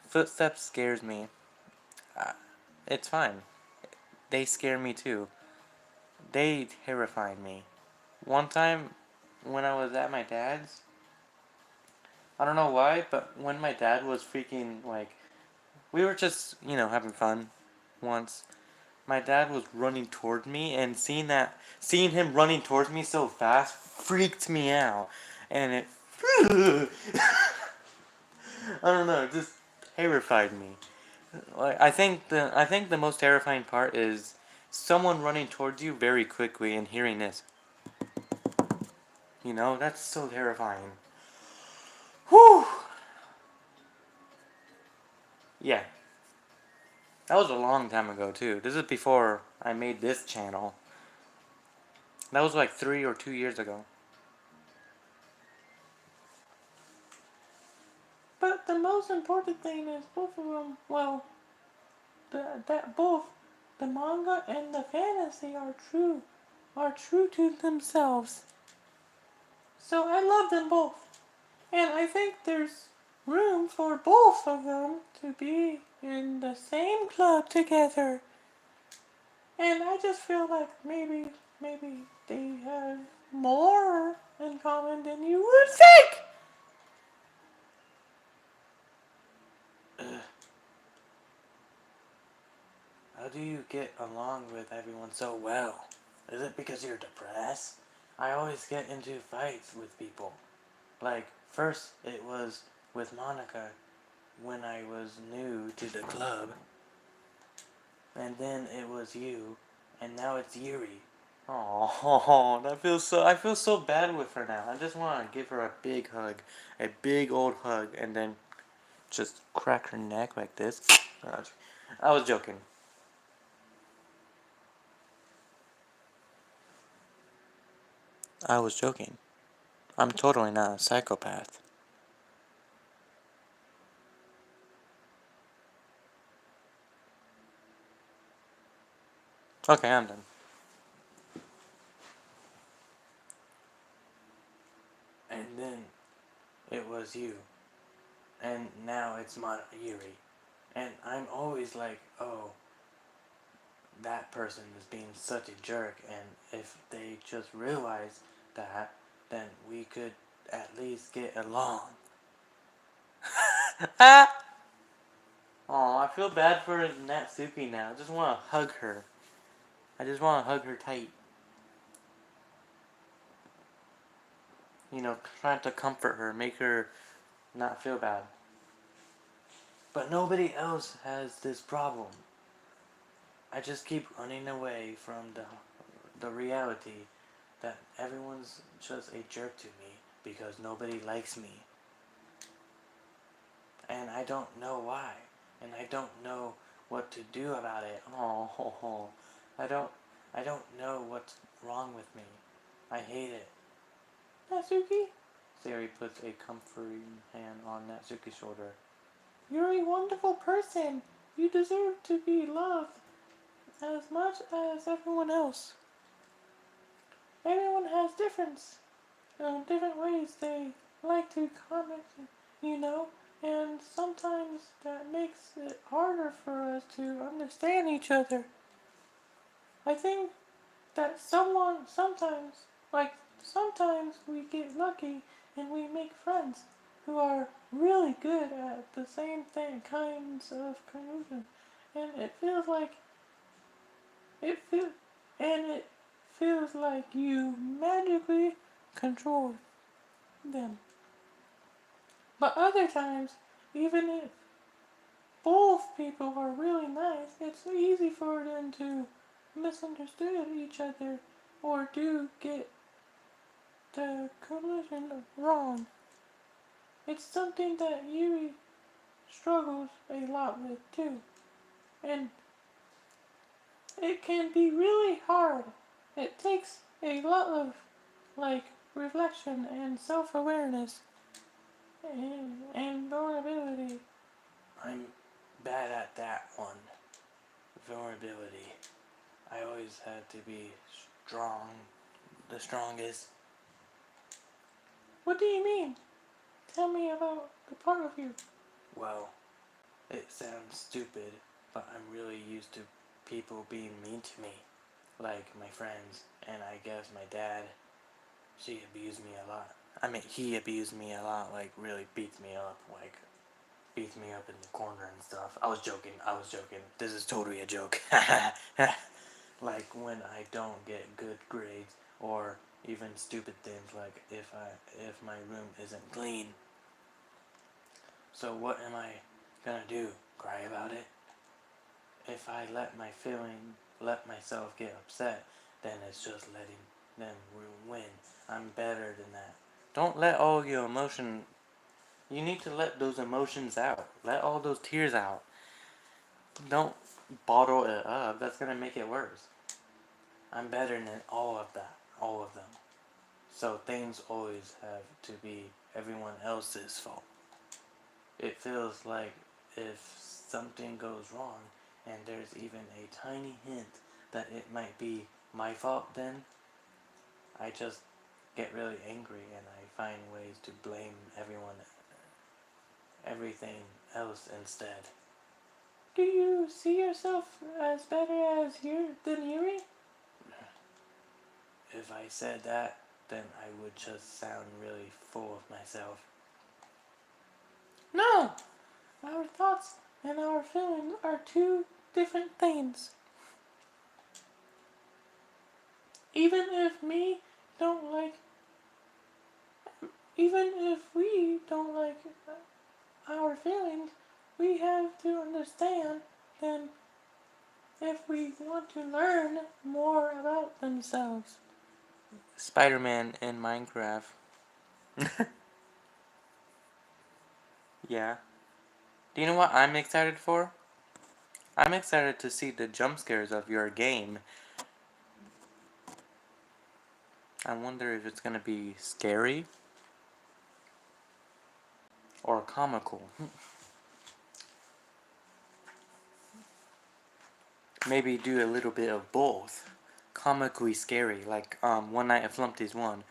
Footsteps scares me. It's fine. They scare me too. They terrify me. One time when I was at my dad's, I don't know why, but when my dad was freaking like, we were just, having fun once. My dad was running toward me, and seeing him running towards me so fast freaked me out. And it, I don't know, it just terrified me. Like, I think the most terrifying part is someone running towards you very quickly and hearing this. That's so terrifying. Whew! Yeah. That was a long time ago, too. This is before I made this channel. That was like 3 or 2 years ago. But the most important thing is both of them, well, that both the manga and the fantasy are true to themselves. So I love them both. And I think there's room for both of them to be in the same club together. And I just feel like maybe they have more in common than you would think. How do you get along with everyone so well? Is it because you're depressed? I always get into fights with people. Like, first it was with Monica when I was new to the club. And then it was you. And now it's Yuri. Oh, that feels so. I feel so bad with her now. I just want to give her a big hug, a big old hug, and then just crack her neck like this. I was joking. I was joking. I'm totally not a psychopath. Okay, I'm done. And then it was you. And now it's Yuri. And I'm always like, oh, that person is being such a jerk, and if they just realize that, then we could at least get along. Ah! Oh, I feel bad for Natsuki now. I just want to hug her. I just want to hug her tight. You know, trying to comfort her, make her not feel bad. But nobody else has this problem. I just keep running away from the reality that everyone's just a jerk to me because nobody likes me. And I don't know why. And I don't know what to do about it. Oh, I don't know what's wrong with me. I hate it. Natsuki? Sari puts a comforting hand on Natsuki's shoulder. You're a wonderful person. You deserve to be loved as much as everyone else. Everyone has different ways they like to comment, you know, and sometimes that makes it harder for us to understand each other. I think that sometimes we get lucky and we make friends who are really good at the same kinds of confusion, and it feels it feels like you magically control them. But other times, even if both people are really nice, it's easy for them to misunderstand each other or do get the collision wrong. It's something that Yuri struggles a lot with too. And it can be really hard. It takes a lot of like reflection and self-awareness and vulnerability. I'm bad at that one. Vulnerability. I always had to be strong, the strongest. What do you mean? Tell me about the part of you. Well, it sounds stupid, but I'm really used to people being mean to me. Like my friends, and I guess my dad. She abused me a lot. I mean, he abused me a lot, like really beats me up, like beats me up in the corner and stuff. I was joking. This is totally a joke. Like when I don't get good grades or even stupid things like if my room isn't clean. So what am I gonna do? Cry about it? If I let myself get upset, then it's just letting them win. I'm better than that. Don't let all your emotion. You need to let those emotions out. Let all those tears out. Don't bottle it up. That's gonna make it worse. I'm better than all of that. All of them. So things always have to be everyone else's fault. It feels like if something goes wrong and there's even a tiny hint that it might be my fault, then I just get really angry and I find ways to blame everything else instead. Do you see yourself as better than Yuri? If I said that, then I would just sound really full of myself. No! Our thoughts and our feelings are two different things. Even if me don't like, even if we don't like our feelings, we have to understand then if we want to learn more about themselves. Spider-Man in Minecraft. Yeah. Do you know what I'm excited for? I'm excited to see the jump scares of your game. I wonder if it's gonna be scary or comical. Maybe do a little bit of both. Comically scary, like One Night at Flumpty's one.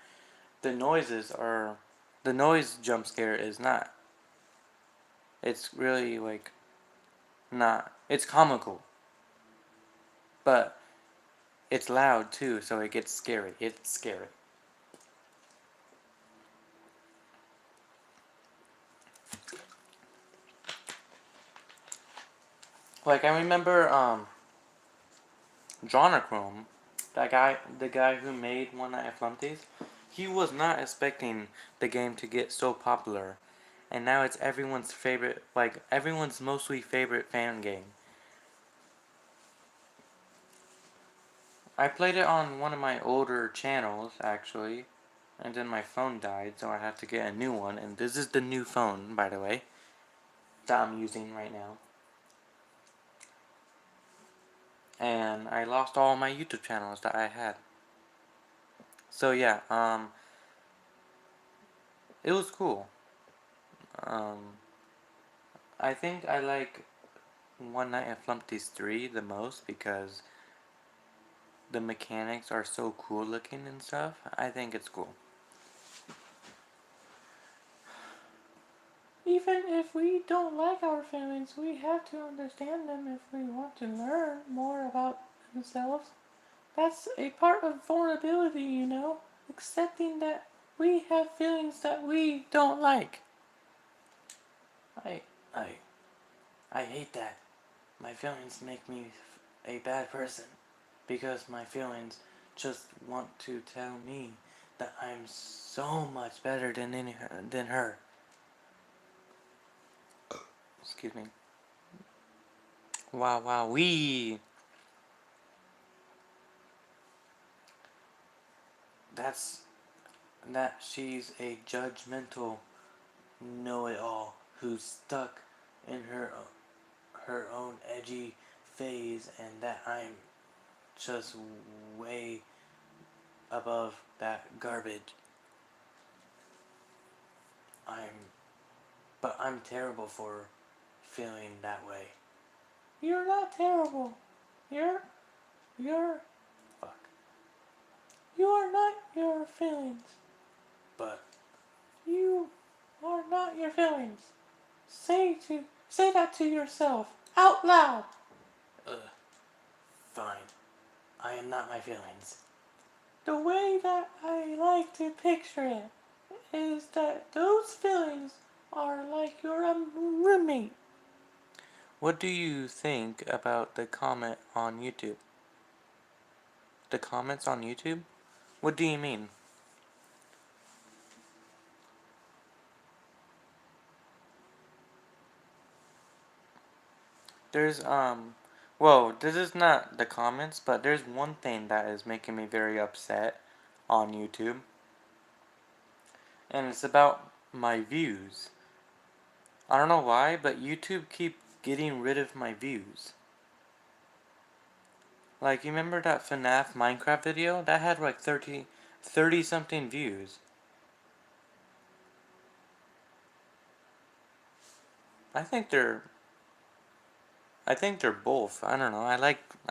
The noises are... The noise jump scare is not. It's really like... Not. It's comical. But it's loud too, so it gets scary. It's scary. Like I remember Jonachrome, the guy who made One Night at Flumpty's, he was not expecting the game to get so popular, and now it's everyone's favorite, like everyone's mostly favorite fan game. I played it on one of my older channels actually, and then my phone died, so I have to get a new one. And this is the new phone, by the way, that I'm using right now. And I lost all my YouTube channels that I had. So yeah, it was cool. I think I like One Night at Flumpty's 3 the most because the mechanics are so cool looking and stuff. I think it's cool. Even if we don't like our feelings, we have to understand them if we want to learn more about themselves. That's a part of vulnerability, you know? Accepting that we have feelings that we don't like. I, I, I hate that. My feelings make me a bad person. Because my feelings just want to tell me that I'm so much better than her. Excuse me. Wow, wow, wee. That she's a judgmental know-it-all who's stuck in her own edgy phase, and that I'm just way above that garbage. But I'm terrible for feeling that way. You're not terrible. You're, fuck. You are not your feelings. But you are not your feelings. Say that to yourself out loud. Fine. I am not my feelings. The way that I like to picture it is that those feelings are like your roommate. What do you think about the comment on YouTube? The comments on YouTube? What do you mean? There's, well, this is not the comments, but there's one thing that is making me very upset on YouTube. And it's about my views. I don't know why, but YouTube keeps getting rid of my views. Like, you remember that FNAF Minecraft video? That had like 30 something views. I think they're both. I don't know. I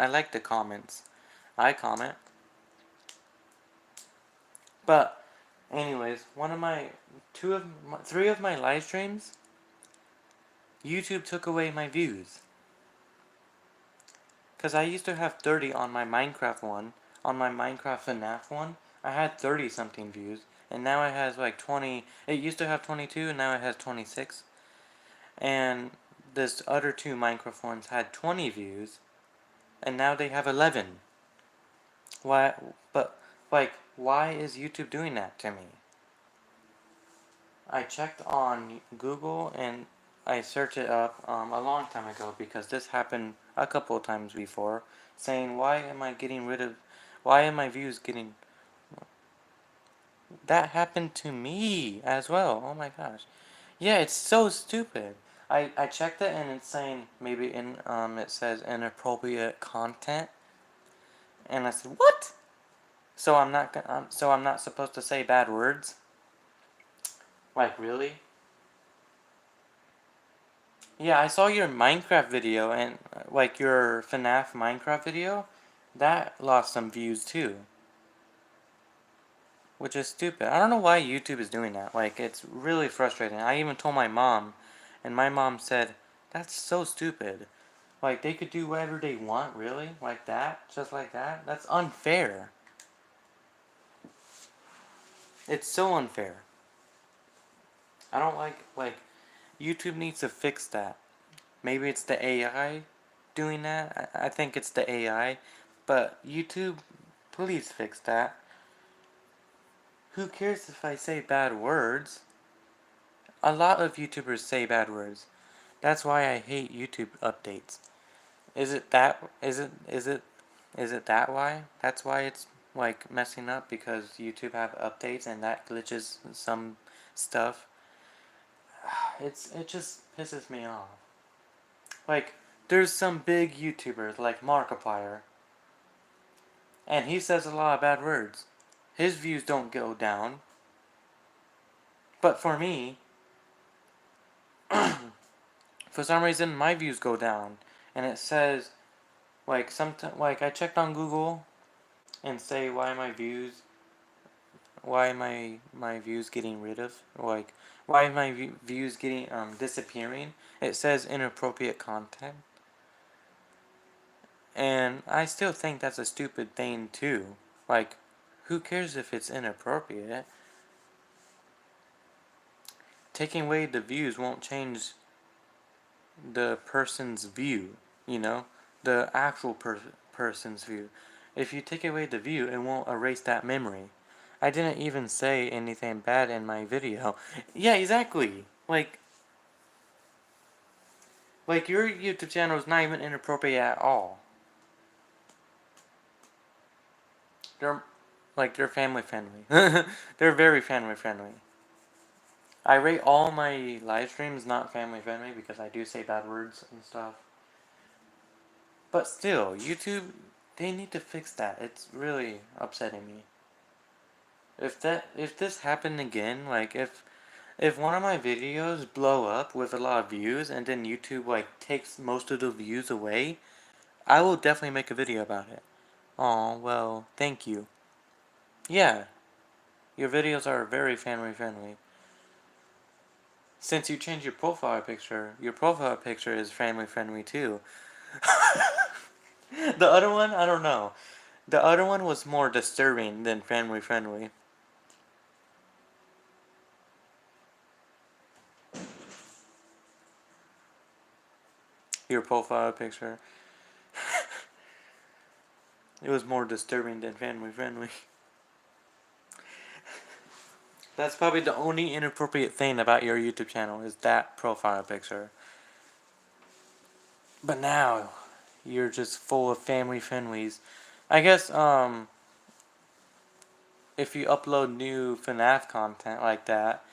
like the comments. I comment. But anyways, three of my live streams, YouTube took away my views. Cause I used to have 30 on my Minecraft one, on my Minecraft FNAF one. I had 30 something views, and now it has like 20. It used to have 22, and now it has 26. And this other two Minecraft ones had 20 views, and now they have 11. Why? But like, why is YouTube doing that to me? I checked on Google, and I searched it up a long time ago because this happened a couple of times before, saying why am I getting rid of, why am my views getting, that happened to me as well. Oh my gosh. Yeah, it's so stupid. I checked it and it's saying maybe it says inappropriate content, and I said what? So I'm not supposed to say bad words? Like really? Yeah, I saw your Minecraft video and like your FNAF Minecraft video, that lost some views too, which is stupid. I don't know why YouTube is doing that. Like it's really frustrating. I even told my mom, and my mom said, "That's so stupid." Like they could do whatever they want, really? Like that? Just like that? That's unfair. It's so unfair. I don't like YouTube needs to fix that. Maybe it's the AI doing that. I think it's the AI. But YouTube, please fix that. Who cares if I say bad words? A lot of YouTubers say bad words. That's why I hate YouTube updates. Is it that is it that why? That's why it's like messing up because YouTube have updates and that glitches some stuff. It just pisses me off. Like there's some big YouTubers like Markiplier, and he says a lot of bad words. His views don't go down. But for me, for some reason my views go down. And it says like like I checked on Google and say why my views getting rid of, like why my views getting disappearing. It says inappropriate content. And I still think that's a stupid thing too. Like who cares if it's inappropriate? Taking away the views won't change the person's view, you know? The actual person's view. If you take away the view, it won't erase that memory. I didn't even say anything bad in my video. Yeah, exactly. Like your YouTube channel is not even inappropriate at all. They're they're family friendly. They're very family friendly. I rate all my live streams not family friendly because I do say bad words and stuff. But still, YouTube, they need to fix that. It's really upsetting me. If this happened again, like if one of my videos blow up with a lot of views and then YouTube like takes most of the views away, I will definitely make a video about it. Oh, well, thank you. Yeah, your videos are very family friendly. Since you changed your profile picture is family friendly too. The other one, I don't know. The other one was more disturbing than family friendly. Your profile picture. It was more disturbing than family friendly. That's probably the only inappropriate thing about your YouTube channel is that profile picture. But now, you're just full of family friendlies. I guess, if you upload new FNAF content like that,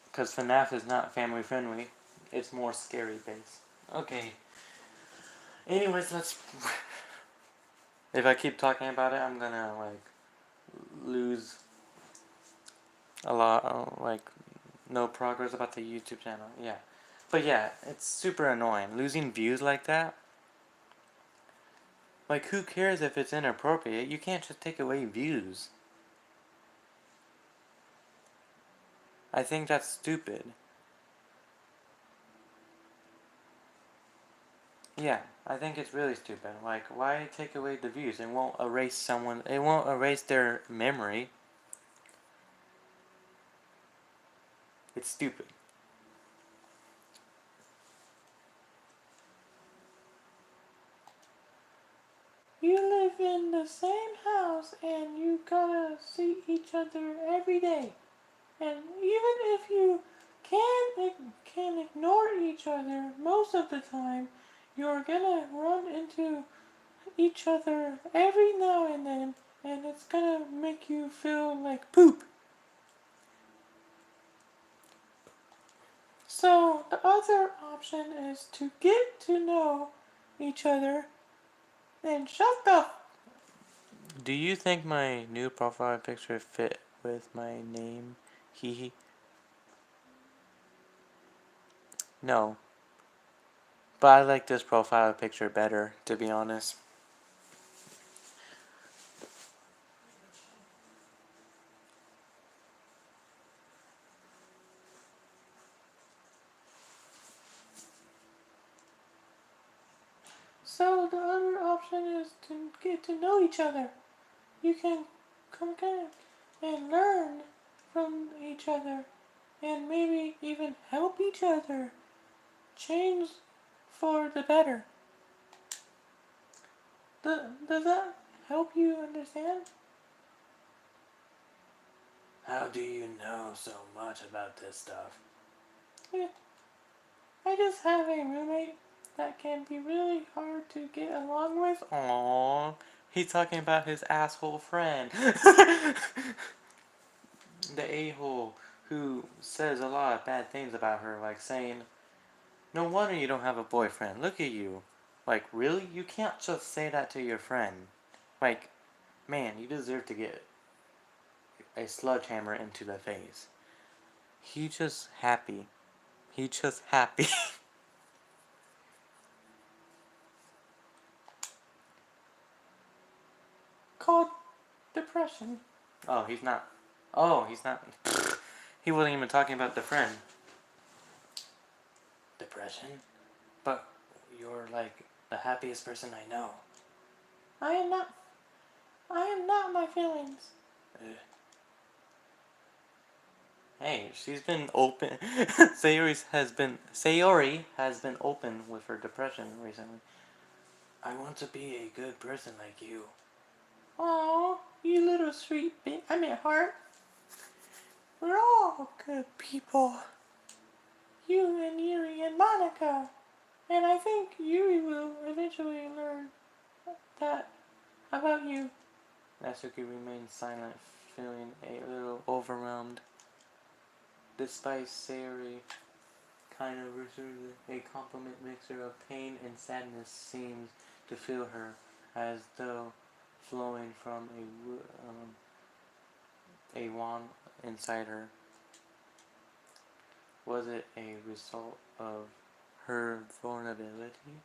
because FNAF is not family friendly, it's more scary based. Okay. Anyways, let's. If I keep talking about it, I'm gonna like lose a lot, like no progress about the YouTube channel. Yeah, but yeah, it's super annoying losing views like that. Like, who cares if it's inappropriate? You can't just take away views. I think that's stupid. Yeah, I think it's really stupid. Like, why take away the views? It won't erase someone. It won't erase their memory. It's stupid. You live in the same house and you gotta see each other every day. And even if you most of the time, you're gonna run into each other every now and then, and it's gonna make you feel like poop. So the other option is to get to know each other and shut the. Do you think my new profile picture fit with my name? Hee. No. But I like this profile picture better, to be honest. So the other option is to get to know each other. You can come and learn from each other and maybe even help each other change for the better. Does that help you understand? How do you know so much about this stuff? Yeah, I just have a roommate that can be really hard to get along with. Aww. He's talking about his asshole friend. The a-hole who says a lot of bad things about her, like saying, no wonder you don't have a boyfriend. Look at you. Like, really? You can't just say that to your friend. Like, man, you deserve to get a sledgehammer into the face. He just happy. He just happy. Called depression. Oh, he's not. Oh, he's not. He wasn't even talking about the friend. Depression? But you're like the happiest person I know. I am not. I am not my feelings. Hey, she's been open. Sayori has been open with her depression recently. I want to be a good person like you. Oh, you little sweet bit. I mean, heart. We're all good people. You and Yuri and Monica. And I think Yuri will eventually learn that about you. Natsuki remained silent, feeling a little overwhelmed. Despite Sayori kind of reserved, a compliment mixture of pain and sadness seemed to fill her, as though flowing from a wand inside her. Was it a result of her vulnerability?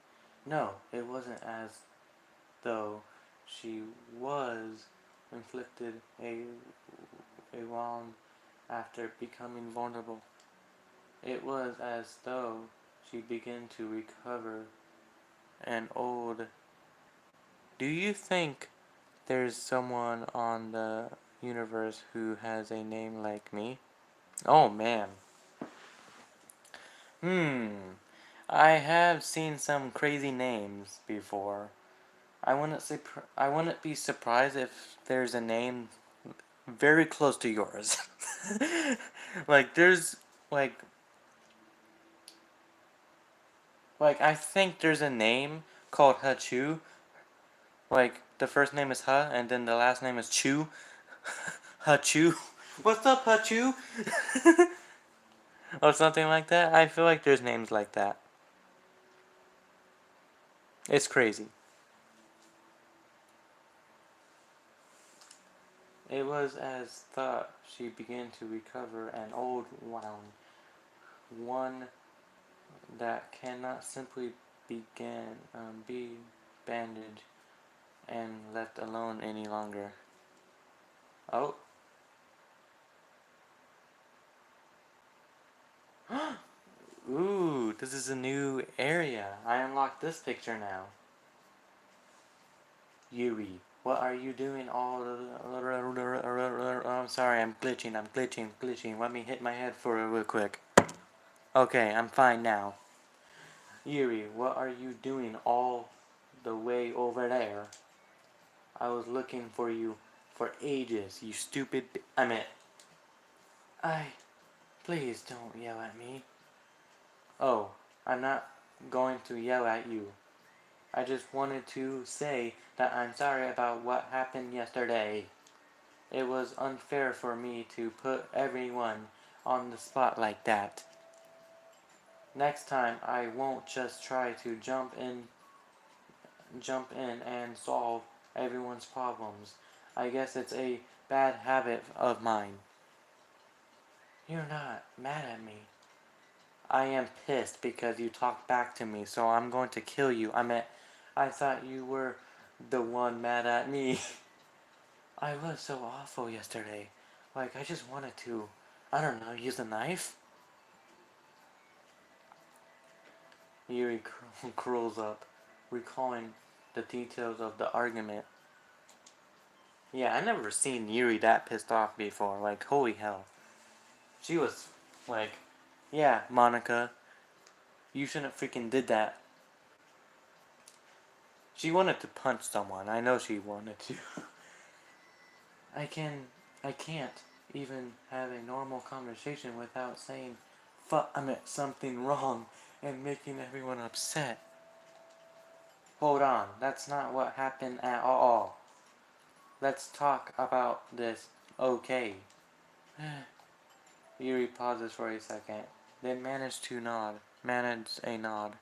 No, it wasn't as though she was inflicted a wound after becoming vulnerable. It was as though she began to recover an old. Do you think there's someone on the universe who has a name like me? Oh man. Hmm. I have seen some crazy names before. I wouldn't be surprised if there's a name very close to yours. Like there's like I think there's a name called Hachu. Like the first name is Ha and then the last name is Chu. Hachu. What's up, Hachu? Or something like that. I feel like there's names like that. It's crazy. It was as thought she began to recover an old wound, one that cannot simply be bandaged and left alone any longer. Oh. Ooh, this is a new area. I unlocked this picture now. Yuri, what are you doing all I'm sorry, I'm glitching. Let me hit my head for it real quick. Okay, I'm fine now. Yuri, what are you doing all the way over there? I was looking for you for ages, you stupid I... Please don't yell at me. Oh, I'm not... going to yell at you. I just wanted to say that I'm sorry about what happened yesterday. It was unfair for me to put everyone on the spot like that. Next time I won't just try to jump in and solve everyone's problems. I guess it's a bad habit of mine. You're not mad at me. I am pissed because you talked back to me, so I'm going to kill you. I thought you were the one mad at me. I was so awful yesterday. Like, I just wanted to, I don't know, use a knife? Yuri curls up, recalling the details of the argument. Yeah, I never seen Yuri that pissed off before. Like, holy hell. She was like, yeah, Monica, you shouldn't freaking did that. She wanted to punch someone. I know she wanted to. I can, I can't even have a normal conversation without saying, fuck, I meant something wrong and making everyone upset. Hold on, that's not what happened at all. Let's talk about this, okay? Yuri pauses for a second, then managed a nod.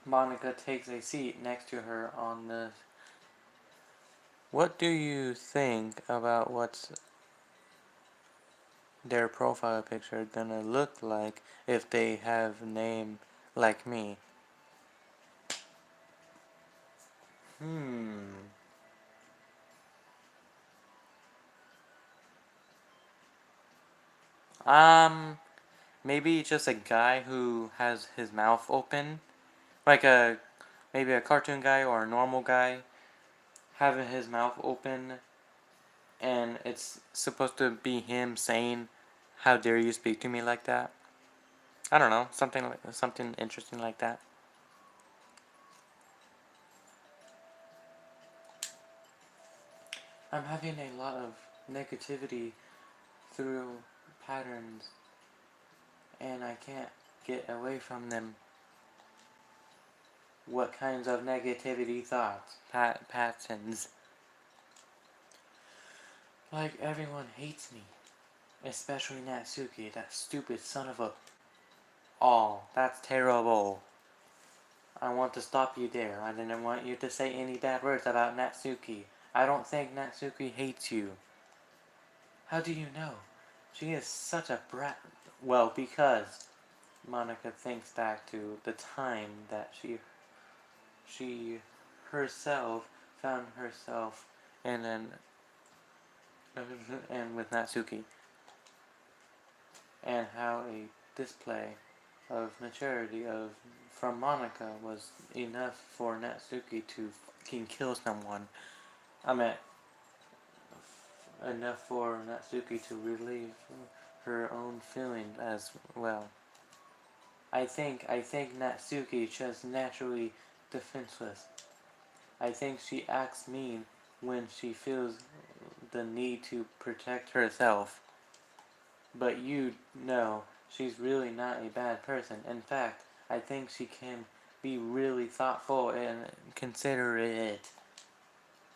Monica takes a seat next to her on the... What do you think about what's their profile picture gonna look like if they have a name like me? Hmm. Um, maybe just a guy who has his mouth open. Like maybe a cartoon guy or a normal guy having his mouth open, and it's supposed to be him saying, "How dare you speak to me like that?" I don't know, something interesting like that. I'm having a lot of negativity through patterns, and I can't get away from them. What kinds of negativity thoughts? Patterns. Like everyone hates me, especially Natsuki, that stupid son of a... Oh, that's terrible. I want to stop you there. I didn't want you to say any bad words about Natsuki. I don't think Natsuki hates you. How do you know? She is such a brat. Well, because Monica thinks back to the time that she herself found herself in an and with Natsuki, and how a display of maturity from Monica was enough for Natsuki to fucking kill someone. I meant enough for Natsuki to relieve her own feelings as well. I think Natsuki just naturally defenseless. I think she acts mean when she feels the need to protect herself. But you know, she's really not a bad person. In fact, I think she can be really thoughtful and considerate.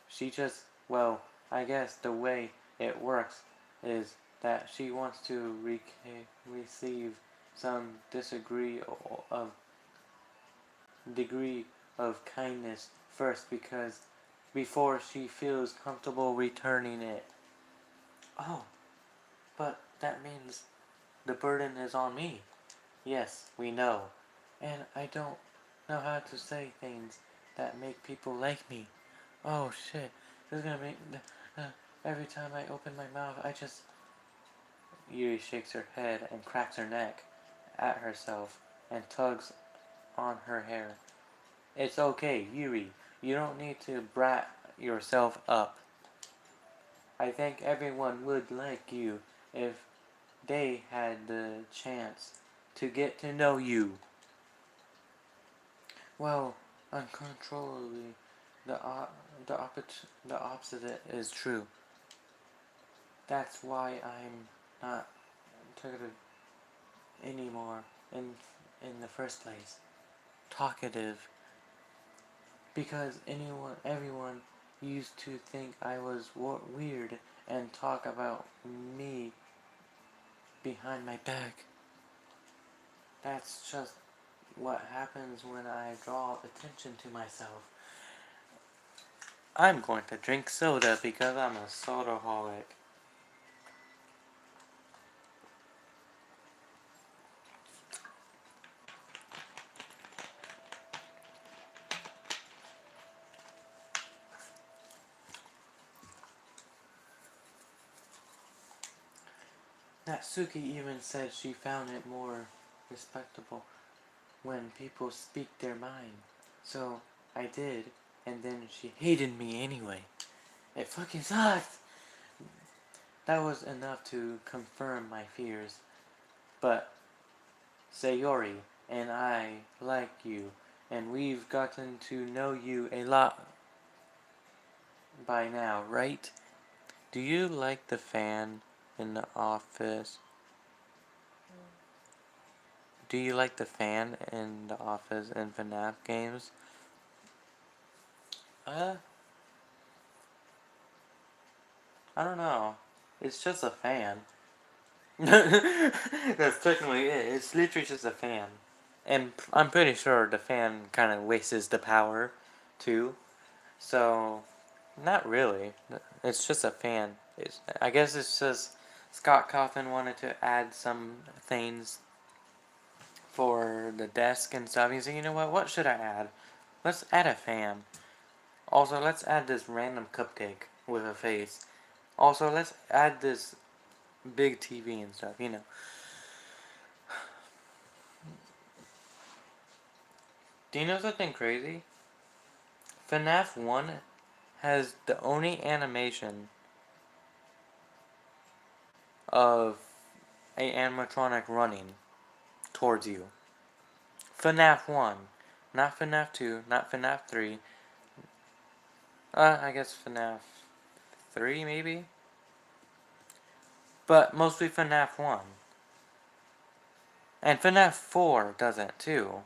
She just, well, I guess the way it works is that she wants to receive some of degree of kindness first because before she feels comfortable returning it. Oh, but that means the burden is on me. Yes, we know. And I don't know how to say things that make people like me. Oh shit, this is gonna make... every time I open my mouth, I just... Yuri shakes her head and cracks her neck at herself and tugs on her hair. It's okay, Yuri. You don't need to brat yourself up. I think everyone would like you if they had the chance to get to know you. Well, uncontrollably, the the opposite is true. That's why I'm not talkative anymore. in the first place. Talkative. Because everyone used to think I was weird and talk about me behind my back. That's just what happens when I draw attention to myself. I'm going to drink soda because I'm a sodaholic. Natsuki even said she found it more respectable when people speak their mind. So I did, and then she hated me anyway. It fucking sucked! That was enough to confirm my fears. But Sayori and I like you, and we've gotten to know you a lot by now, right? Do you like the fan in the office? Do you like the fan in the office in FNAF games? Uh, I don't know. It's just a fan. That's technically it. It's literally just a fan. And I'm pretty sure the fan kind of wastes the power, too. So, not really. It's just a fan. I guess it's just Scott Cawthon wanted to add some things for the desk and stuff. He said, you know what should I add? Let's add a fan. Also, let's add this random cupcake with a face. Also, let's add this big TV and stuff, you know. Do you know something crazy? FNAF 1 has the only animation of a animatronic running towards you. FNAF 1. Not FNAF 2, not FNAF 3. I guess FNAF 3 maybe? But mostly FNAF 1. And FNAF 4 doesn't too.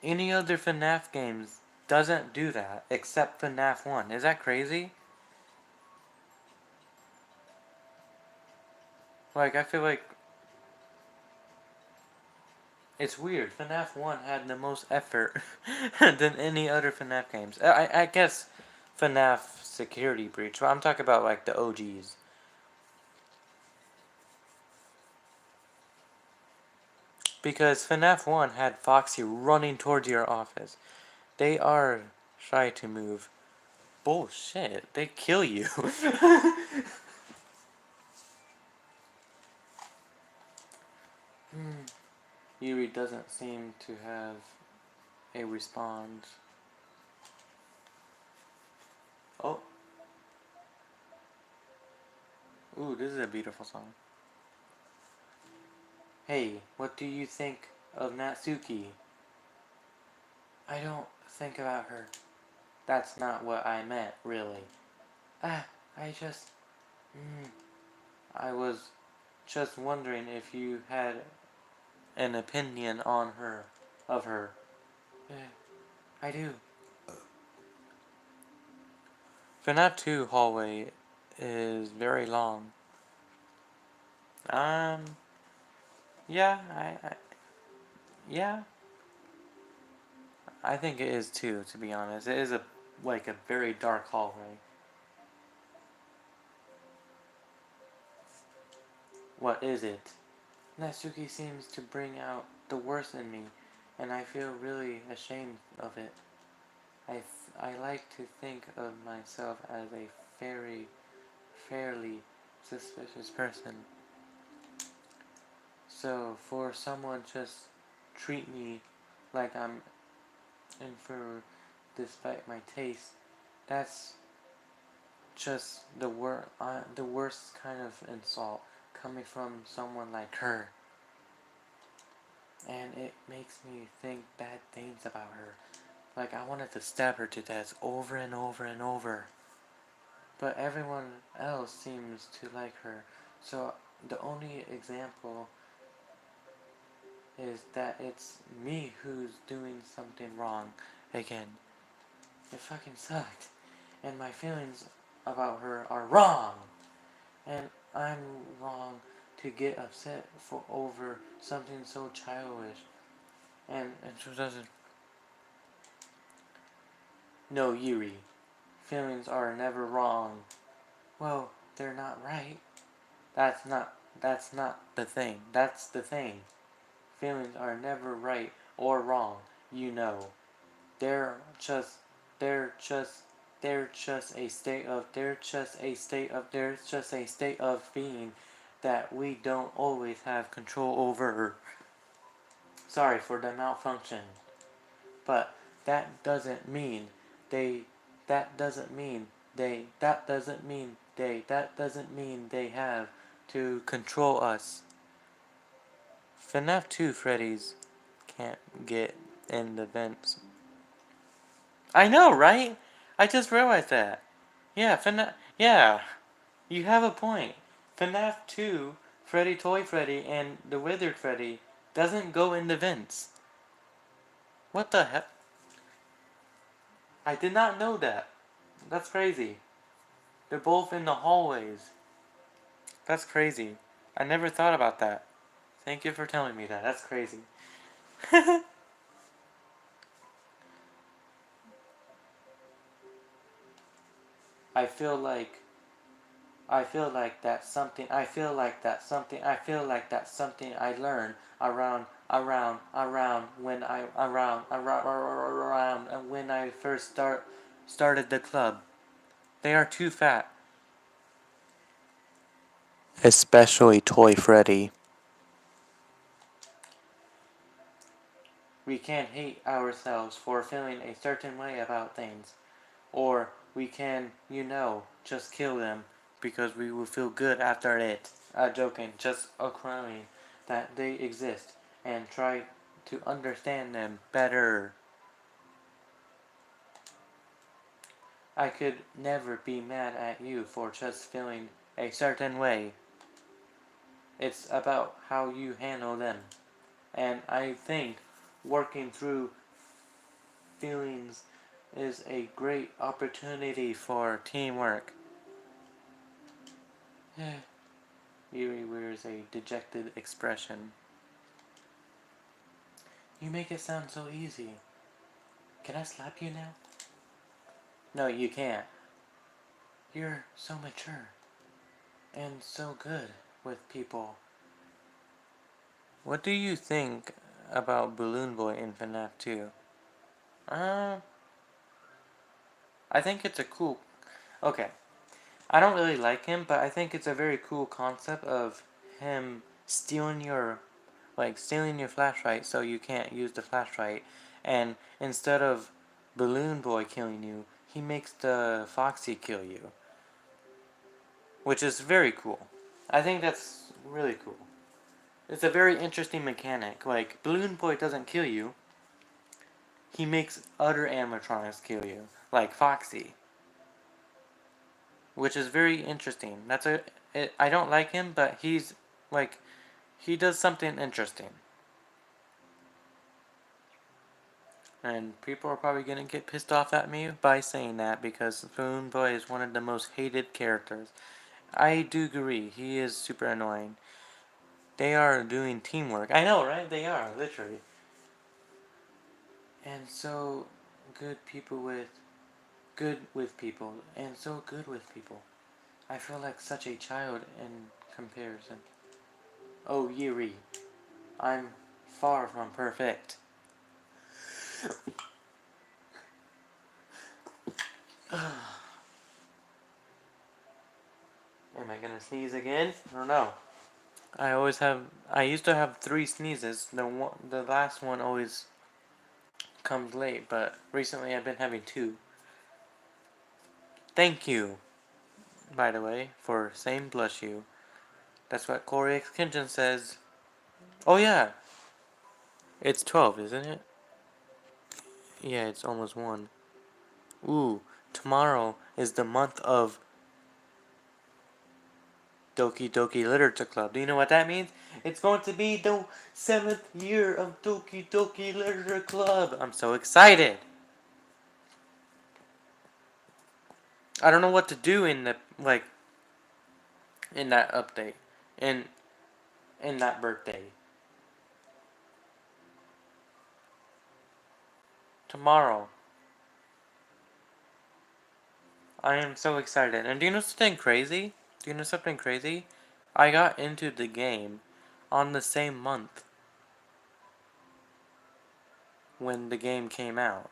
Any other FNAF games doesn't do that except FNAF 1. Is that crazy? Like, I feel like it's weird. FNAF 1 had the most effort than any other FNAF games. I guess FNAF Security Breach, but I'm talking about like the OGs. Because FNAF 1 had Foxy running towards your office. They are shy to move. Bullshit, they kill you. Yuri doesn't seem to have a response. Oh. Ooh, this is a beautiful song. Hey, what do you think of Natsuki? I don't think about her. That's not what I meant, really. I just... I was just wondering if you had an opinion on her, of her. Yeah, I do. FNAF 2 hallway is very long. Yeah, yeah. I think it is too, to be honest. It is like a very dark hallway. What is it? Natsuki seems to bring out the worst in me, and I feel really ashamed of it. I like to think of myself as a fairly suspicious person. So for someone just treat me like I'm inferior despite my taste, that's just the worst kind of insult coming from someone like her. And it makes me think bad things about her. Like I wanted to stab her to death over and over and over. But everyone else seems to like her. So the only example is that it's me who's doing something wrong again. It fucking sucked. And my feelings about her are wrong. And I'm wrong to get upset for over something so childish. And she doesn't. No, Yuri. Feelings are never wrong. Well, they're not right. That's not the thing. That's the thing. Feelings are never right or wrong, you know. They're just they're just they're just a state of being that we don't always have control over. Sorry for the malfunction. But that doesn't mean they that doesn't mean they have to control us. FNAF 2 Freddy's can't get in the vents. I know, right? I just realized that. Yeah, yeah, you have a point. FNAF 2, Freddy Toy Freddy, and the Withered Freddy doesn't go in the vents. What the heck? I did not know that. That's crazy. They're both in the hallways. That's crazy. I never thought about that. Thank you for telling me that. That's crazy. I feel like that's something I learned around when I first started the club. They are too fat. Especially Toy Freddy. We can't hate ourselves for feeling a certain way about things. Or we can, just kill them because we will feel good after it. Joking, just crying that they exist and try to understand them better. I could never be mad at you for just feeling a certain way. It's about how you handle them. And I think working through feelings is a great opportunity for teamwork. Yuri wears a dejected expression. You make it sound so easy. Can I slap you now? No, you can't. You're so mature. And so good with people. What do you think about Balloon Boy in FNAF 2? I think it's a cool... Okay. I don't really like him, but I think it's a very cool concept of him stealing your flashlight so you can't use the flashlight. And instead of Balloon Boy killing you, he makes the Foxy kill you. Which is very cool. I think that's really cool. It's a very interesting mechanic. Like, Balloon Boy doesn't kill you. He makes other animatronics kill you. Like Foxy. Which is very interesting. I don't like him, but he does something interesting. And people are probably going to get pissed off at me by saying that because Balloon Boy is one of the most hated characters. I do agree, he is super annoying. They are doing teamwork. I know, right? They are, literally. And so good with people, and so good with people. I feel like such a child in comparison. Oh, Yuri, I'm far from perfect. Am I gonna sneeze again? I don't know. I used to have 3 sneezes. The last one always comes late, but recently I've been having 2. Thank you, by the way, for saying bless you. That's what Corey X. Kitchen says. Oh yeah, it's 12, isn't it? Yeah, it's almost 1. Ooh, tomorrow is the month of Doki Doki Literature Club. Do you know what that means? It's going to be the 7th year of Doki Doki Literature Club. I'm so excited. I don't know what to do in the in that update. In in that birthday. Tomorrow. I am so excited. And do you know something crazy? Do you know something crazy? I got into the game on the same month when the game came out.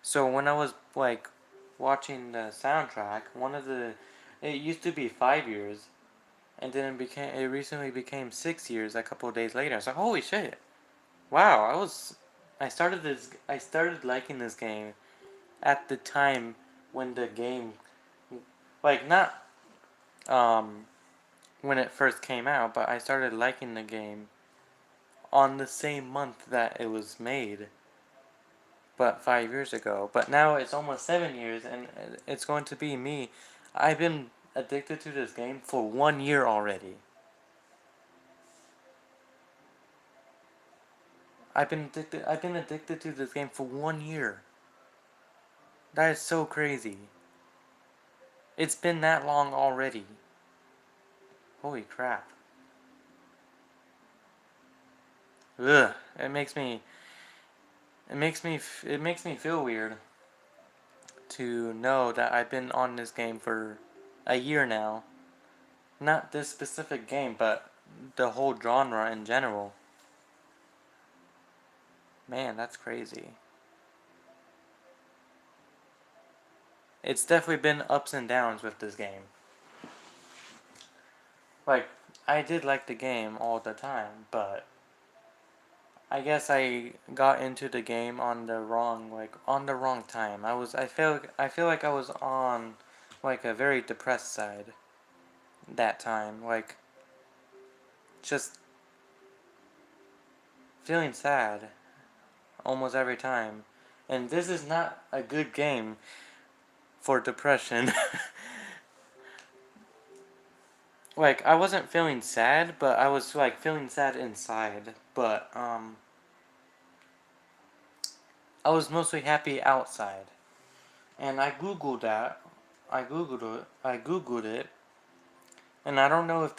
So when I was watching the soundtrack, it used to be 5 years, and then it recently became 6 years a couple of days later. I was like, holy shit! Wow, I started liking this game at the time when the game, not um when it first came out, but I started liking the game on the same month that it was made, but 5 years ago. But now it's almost 7 years, and it's going to be me. I've been addicted to this game for 1 year already. I've been addicted to this game for 1 year. That is so crazy. It's been that long already. Holy crap. Ugh. It makes me feel weird to know that I've been on this game for a year now. Not this specific game, but the whole genre in general. Man, that's crazy. It's definitely been ups and downs with this game. Like, I did like the game all the time, but I guess I got into the game on the wrong time. I feel like I was on a very depressed side that time, just feeling sad almost every time. And this is not a good game for depression. I wasn't feeling sad, but I was feeling sad inside. But I was mostly happy outside. And I googled that. I googled it. And I don't know if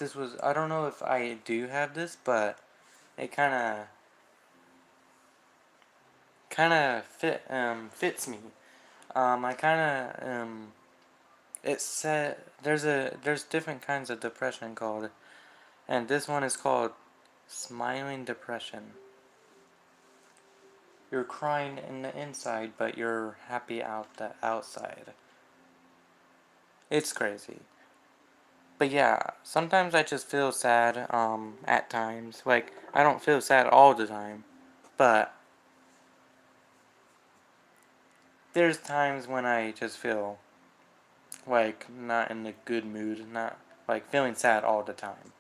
I do have this, but it fits me. I kind of it said there's different kinds of depression called, and this one is called smiling depression. You're crying in the inside, but you're happy out the outside. It's crazy. But yeah, sometimes I just feel sad at times. I don't feel sad all the time, but there's times when I just feel not in a good mood, not feeling sad all the time.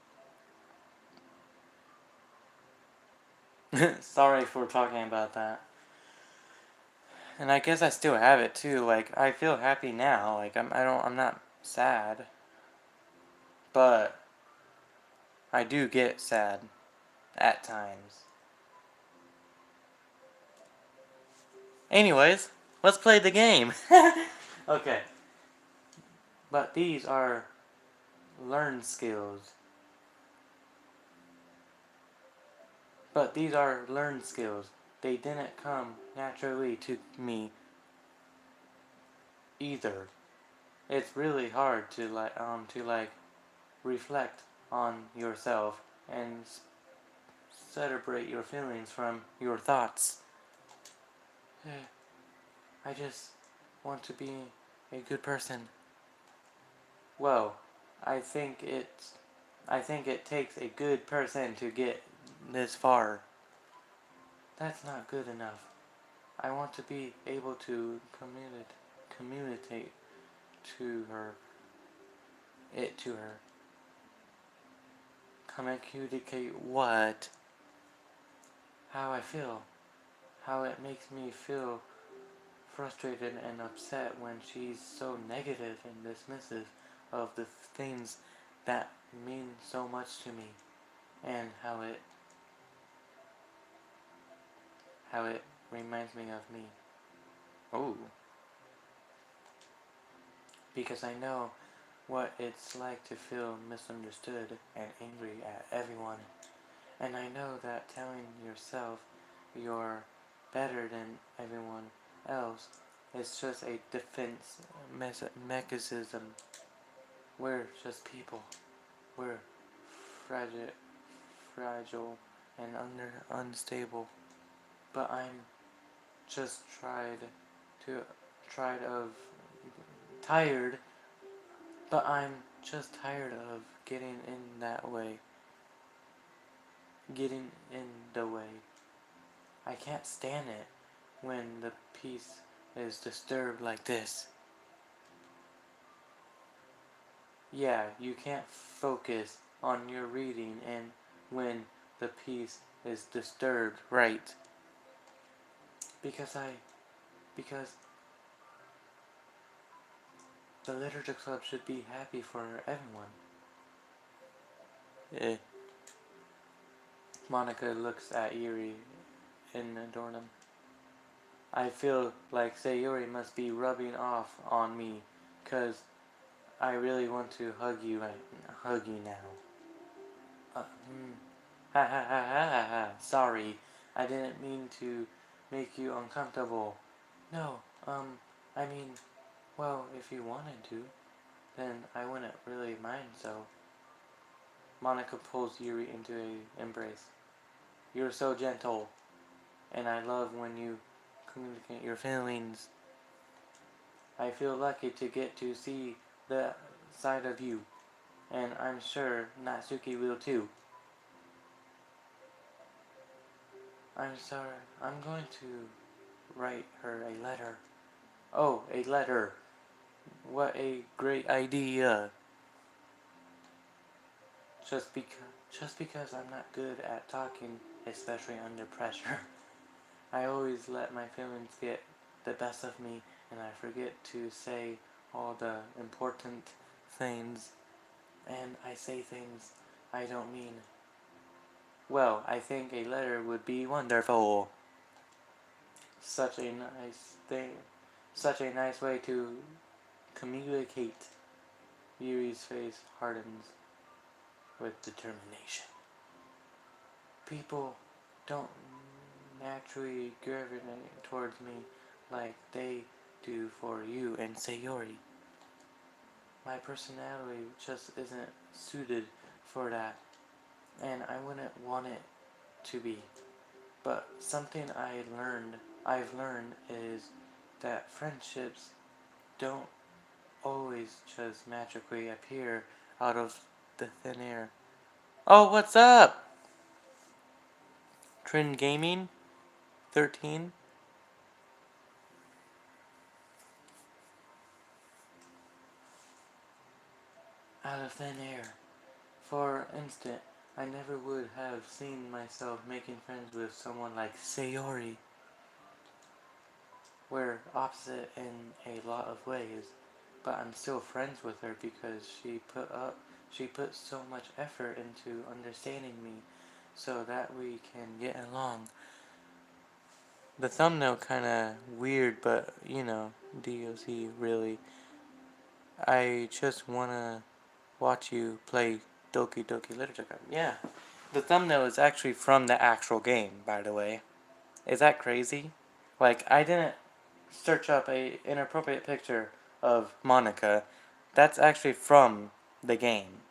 Sorry for talking about that. And I guess I still have it too. I feel happy now. I'm not sad, but I do get sad at times. Anyways, let's play the game. Okay. But these are learned skills. They didn't come naturally to me either. It's really hard to reflect on yourself and separate your feelings from your thoughts. I just want to be a good person. Well, I think it takes a good person to get this far. That's not good enough. I want to be able to communicate to her. Communicate what? How I feel. How it makes me feel frustrated and upset when she's so negative and dismissive of the things that means so much to me, and how it reminds me of me. Oh, because I know what it's like to feel misunderstood and angry at everyone. And I know that telling yourself you're better than everyone else is just a defense mechanism. We're just people. We're fragile, fragile and unstable. But I'm just to tried of tired. But I'm just tired of getting in the way. I can't stand it when the peace is disturbed like this. Yeah, you can't focus on your reading and when the peace is disturbed, right? Because because the literature club should be happy for everyone. Eh. Monica looks at Yuri in adornum. I feel like Sayori must be rubbing off on me, 'cause I really want to hug you now. Ha ha ha ha ha ha. Sorry, I didn't mean to make you uncomfortable. No, I mean, well, if you wanted to, then I wouldn't really mind, so. Monica pulls Yuri into an embrace. You're so gentle, and I love when you communicate your feelings. I feel lucky to get to see the side of you, and I'm sure Natsuki will too. I'm sorry, I'm going to write her a letter. Oh, a letter. What a great idea. Just because I'm not good at talking, especially under pressure. I always let my feelings get the best of me, and I forget to say all the important things, and I say things I don't mean. Well, I think a letter would be wonderful. Such a nice thing. Such a nice way to communicate. Yuri's face hardens with determination. People don't naturally gravitate towards me like they do for you and Sayori. My personality just isn't suited for that, and I wouldn't want it to be. But something I've learned is that friendships don't always just magically appear out of the thin air. Oh, what's up? Trend Gaming 13? Out of thin air. For instance, I never would have seen myself making friends with someone like Sayori. We're opposite in a lot of ways, but I'm still friends with her because she put so much effort into understanding me so that we can get along. The thumbnail kinda weird, but you know, ddlc really. I just wanna watch you play Doki Doki Literature Club. Yeah. The thumbnail is actually from the actual game, by the way. Is that crazy? Like, I didn't search up a inappropriate picture of Monica. That's actually from the game.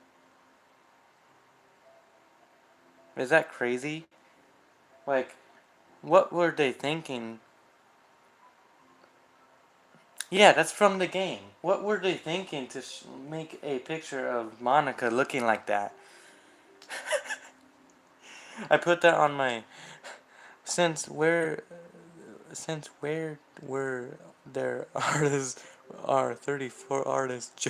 Is that crazy? Like, what were they thinking? Yeah, that's from the game. What were they thinking to make a picture of Monica looking like that? I put that on my. Since where were there artists are 34 artists?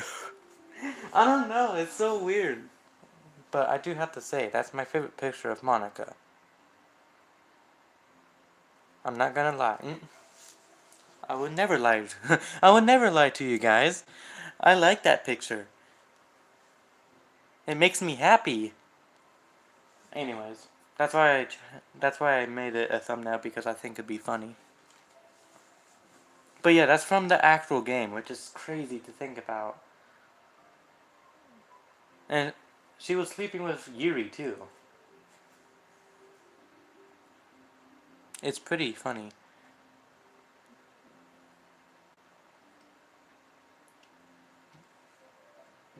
I don't know. It's so weird. But I do have to say, that's my favorite picture of Monica. I'm not gonna lie. I would never lie. I would never lie to you guys. I like that picture. It makes me happy. Anyways, that's why I made it a thumbnail, because I think it'd be funny. But yeah, that's from the actual game, which is crazy to think about. And she was sleeping with Yuri too. It's pretty funny.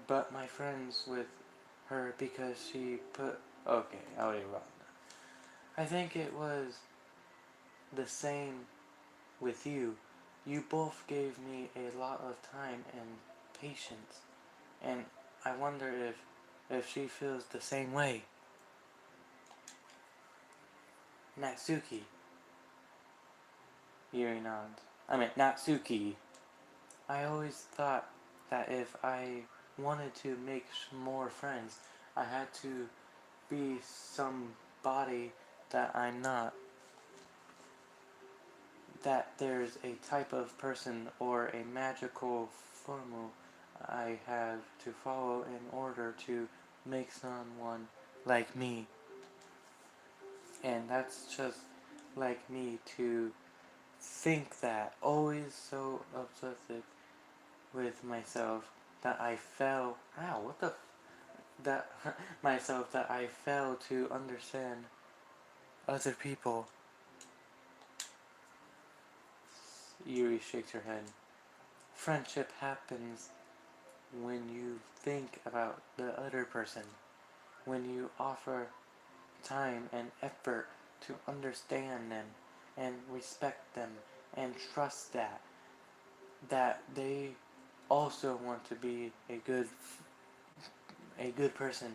But my friend's with her because she put. Okay, I already wrong. I think it was the same with you. You both gave me a lot of time and patience, and I wonder if she feels the same way. Natsuki, Yuri nods. I mean Natsuki. I always thought that if I wanted to make more friends, I had to be somebody that I'm not. That there's a type of person or a magical formula I have to follow in order to make someone like me. And that's just like me to think that, always so obsessive with myself that I fell. Ow, what the? That myself that I fail to understand other people. Yuri shakes her head. Friendship happens when you think about the other person, when you offer time and effort to understand them and respect them and trust that they also want to be a good person.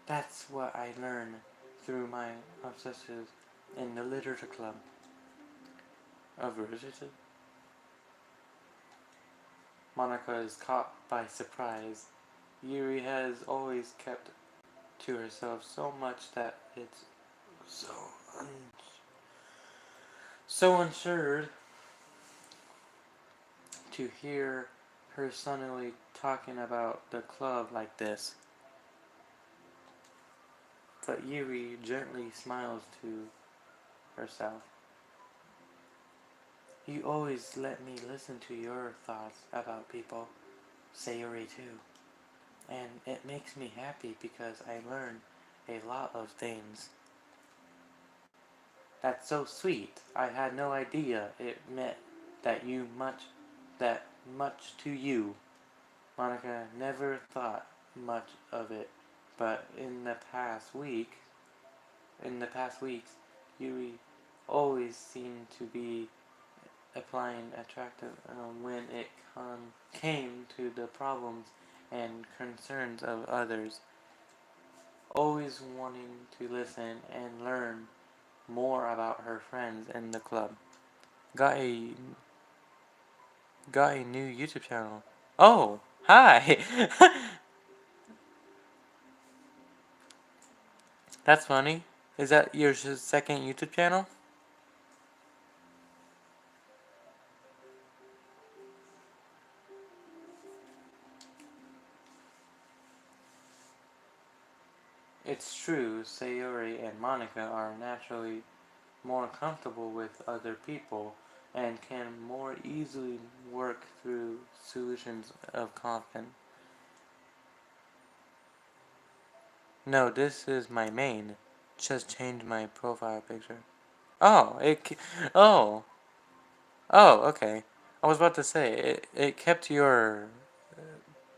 That's what I learned through my obsessives in the literature club of literature. Monica is caught by surprise. Yuri has always kept to herself so much that it's so so unsure to hear her suddenly talking about the club like this. But Yuri gently smiles to herself. You always let me listen to your thoughts about people, Sayori too. And it makes me happy because I learn a lot of things. That's so sweet. I had no idea it meant that that much to you. Monica never thought much of it, but in the past weeks, Yuri always seemed to be applying attractive when it came to the problems and concerns of others, always wanting to listen and learn more about her friends in the club. Got a got a new YouTube channel. Oh, hi. That's funny. Is that your second YouTube channel? It's true, Sayori and Monica are naturally more comfortable with other people and can more easily work through solutions of conflict. No, this is my main. Just change my profile picture. Oh, oh, oh, okay. I was about to say, it kept your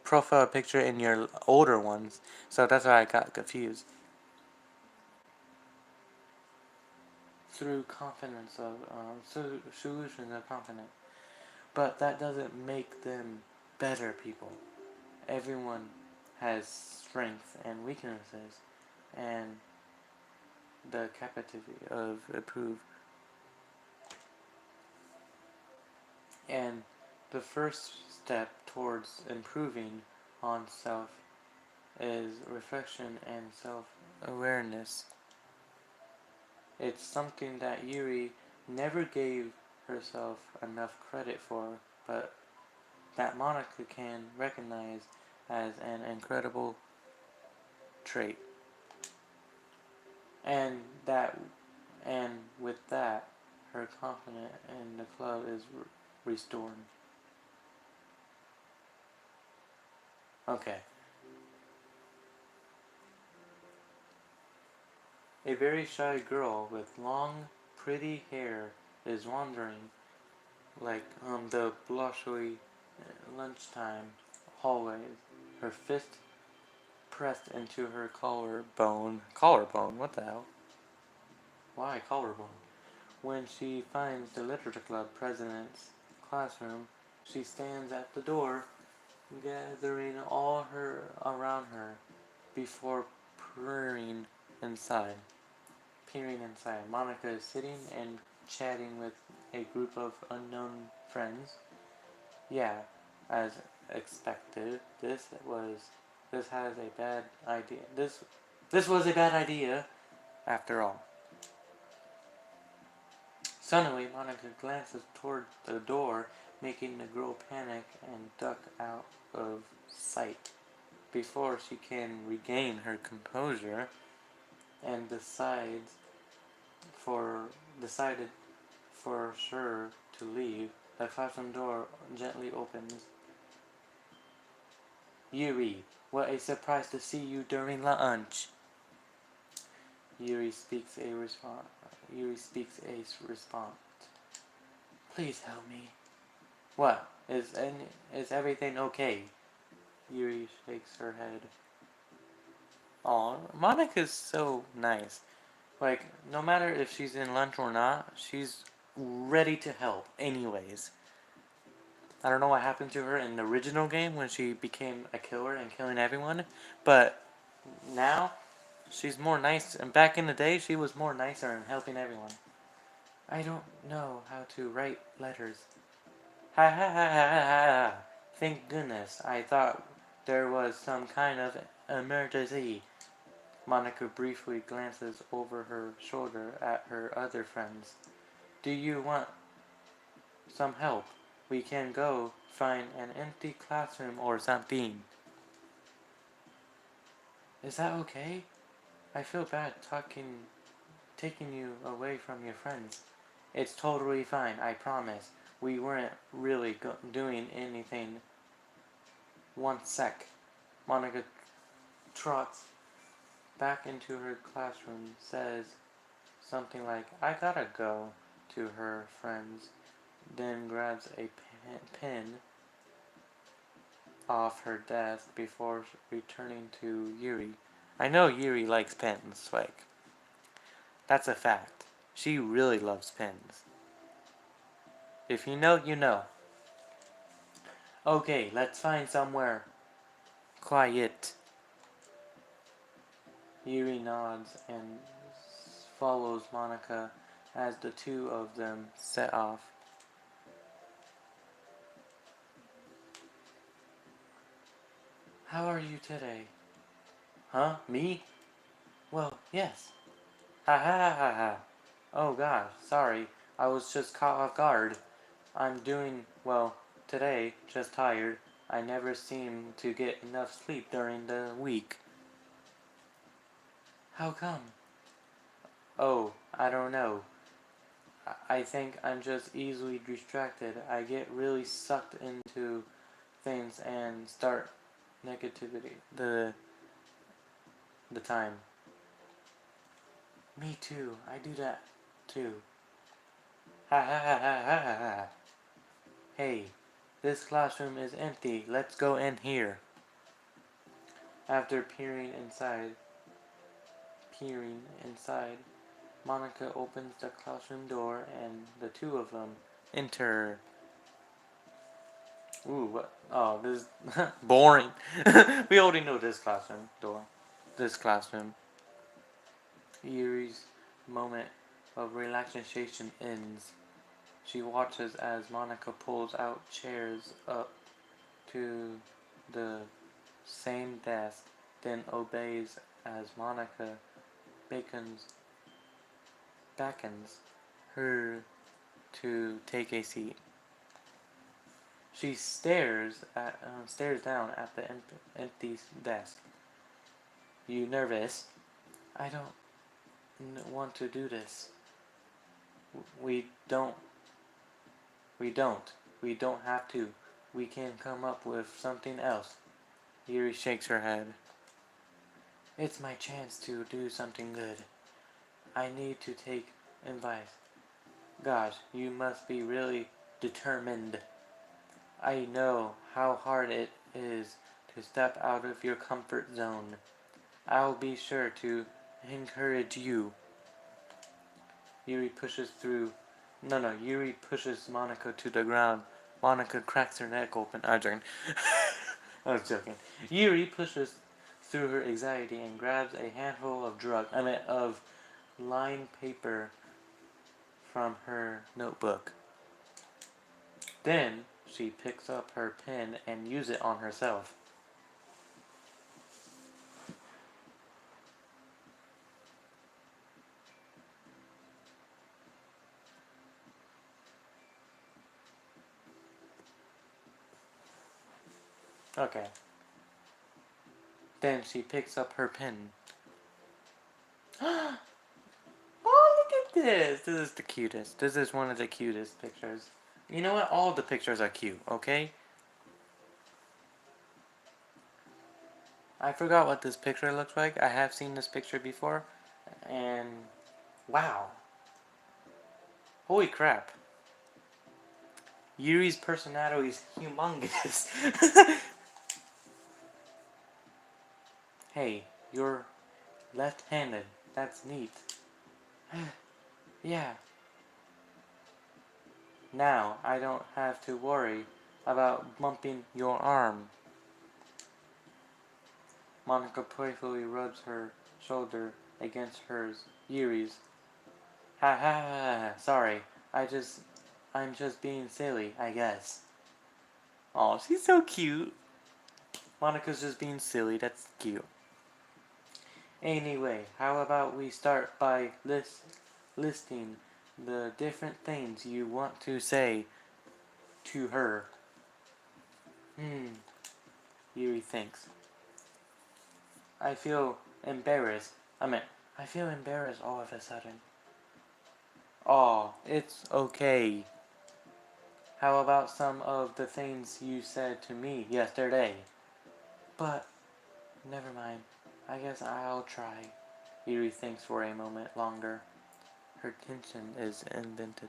profile picture in your older ones, so that's why I got confused. Through confidence of, solutions of confidence. But that doesn't make them better people. Everyone has strengths and weaknesses, and the capacity of improve. And the first step towards improving on self is reflection and self-awareness. It's something that Yuri never gave herself enough credit for, but that Monica can recognize as an incredible trait. And that, and with that, her confidence in the club is restored. Okay. A very shy girl with long, pretty hair is wandering like the blushy lunchtime hallways, her fist pressed into her collarbone. Collarbone? What the hell? Why collarbone? When she finds the literature club president's classroom, she stands at the door, gathering all her around her before peering inside. Peering inside, Monica is sitting and chatting with a group of unknown friends. Yeah, as expected, this has a bad idea. This was a bad idea, after all. Suddenly, Monica glances toward the door, making the girl panic and duck out of sight. Before she can regain her composure and decided for sure to leave, the classroom door gently opens. Yuri, what a surprise to see you during lunch. Yuri speaks a response. Please help me. What? Is everything okay? Yuri shakes her head. Aw, Monica's so nice. Like, no matter if she's in lunch or not, she's ready to help anyways. I don't know what happened to her in the original game when she became a killer and killing everyone, but now she's more nice. And back in the day, she was more nicer and helping everyone. I don't know how to write letters. Ha ha ha ha ha ha. Thank goodness. I thought there was some kind of emergency. Monica briefly glances over her shoulder at her other friends. Do you want some help? We can go find an empty classroom or something. Is that okay? I feel bad taking you away from your friends. It's totally fine, I promise. We weren't really doing anything. 1 sec. Monica trots back into her classroom, says something like, I gotta go, to her friends, then grabs a pen off her desk before returning to Yuri. I know Yuri likes pens, like, that's a fact. She really loves pens. If you know, you know. Okay, let's find somewhere quiet. Yuri nods and follows Monica as the two of them set off. How are you today? Huh? Me? Well, yes. Ha ha ha ha ha. Oh gosh, sorry. I was just caught off guard. I'm doing well today, just tired. I never seem to get enough sleep during the week. How come? Oh, I don't know. I think I'm just easily distracted. I get really sucked into things and start negativity the time. Me too. I do that too. Ha ha ha ha ha ha ha. Hey, this classroom is empty. Let's go in here. After peering inside, Monica opens the classroom door and the two of them enter. Ooh, what? Oh, this is boring. We already know this classroom door. This classroom. Yuri's moment of relaxation ends. She watches as Monica pulls out chairs up to the same desk, then obeys as Monica beckons her to take a seat. She stares down at the empty desk. You nervous? I don't want to do this. We don't. We don't. We don't have to. We can come up with something else. Yuri shakes her head. It's my chance to do something good. I need to take advice. Gosh, you must be really determined. I know how hard it is to step out of your comfort zone. I'll be sure to encourage you. Yuri pushes through. No, Yuri pushes Monica to the ground. Monica cracks her neck open. I was joking. Yuri pushes through her anxiety and grabs a handful of lined paper from her notebook. Then she picks up her pen and uses it on herself. Okay. Then she picks up her pen. Oh, look at this! This is the cutest. This is one of the cutest pictures. You know what? All the pictures are cute, okay? I forgot what this picture looks like. I have seen this picture before. And wow. Holy crap. Yuri's personality is humongous. Hey, you're left-handed. That's neat. Yeah. Now I don't have to worry about bumping your arm. Monica playfully rubs her shoulder against hers. Yuri's. Ha ha ha, sorry. I'm just being silly, I guess. Aw, she's so cute. Monica's just being silly, that's cute. Anyway, how about we start by listing the different things you want to say to her. Yuri thinks. I feel embarrassed. I feel embarrassed all of a sudden. Aw, it's okay. How about some of the things you said to me yesterday? But, never mind. I guess I'll try. Yuri thinks for a moment longer. Her tension is invented.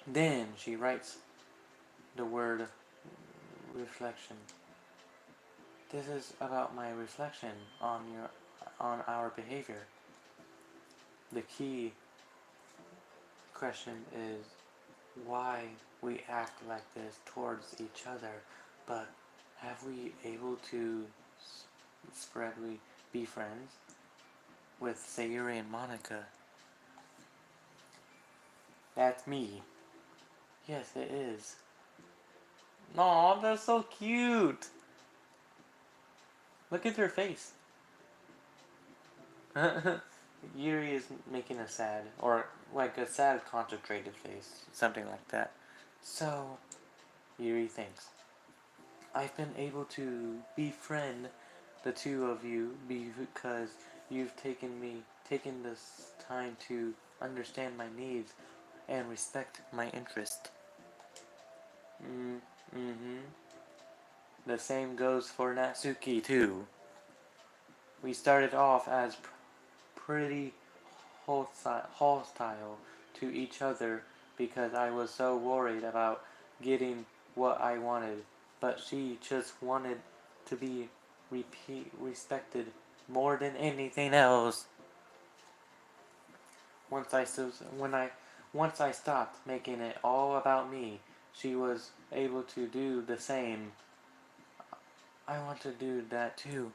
Then she writes the word reflection. This is about my reflection on our behavior. The key question is why we act like this towards each other, but have we able to be friends with Sayuri and Monica? That's me. Yes, it is. Aw, that's so cute. Look at her face. Yuri is making a sad, or like a sad concentrated face, something like that. So, Yuri thinks, I've been able to befriend the two of you because you've taken this time to understand my needs and respect my interest. Mm-hmm. The same goes for Natsuki too. We started off as pretty hostile to each other because I was so worried about getting what I wanted, but she just wanted to be respected more than anything else. Once I stopped making it all about me, she was able to do the same. I want to do that too.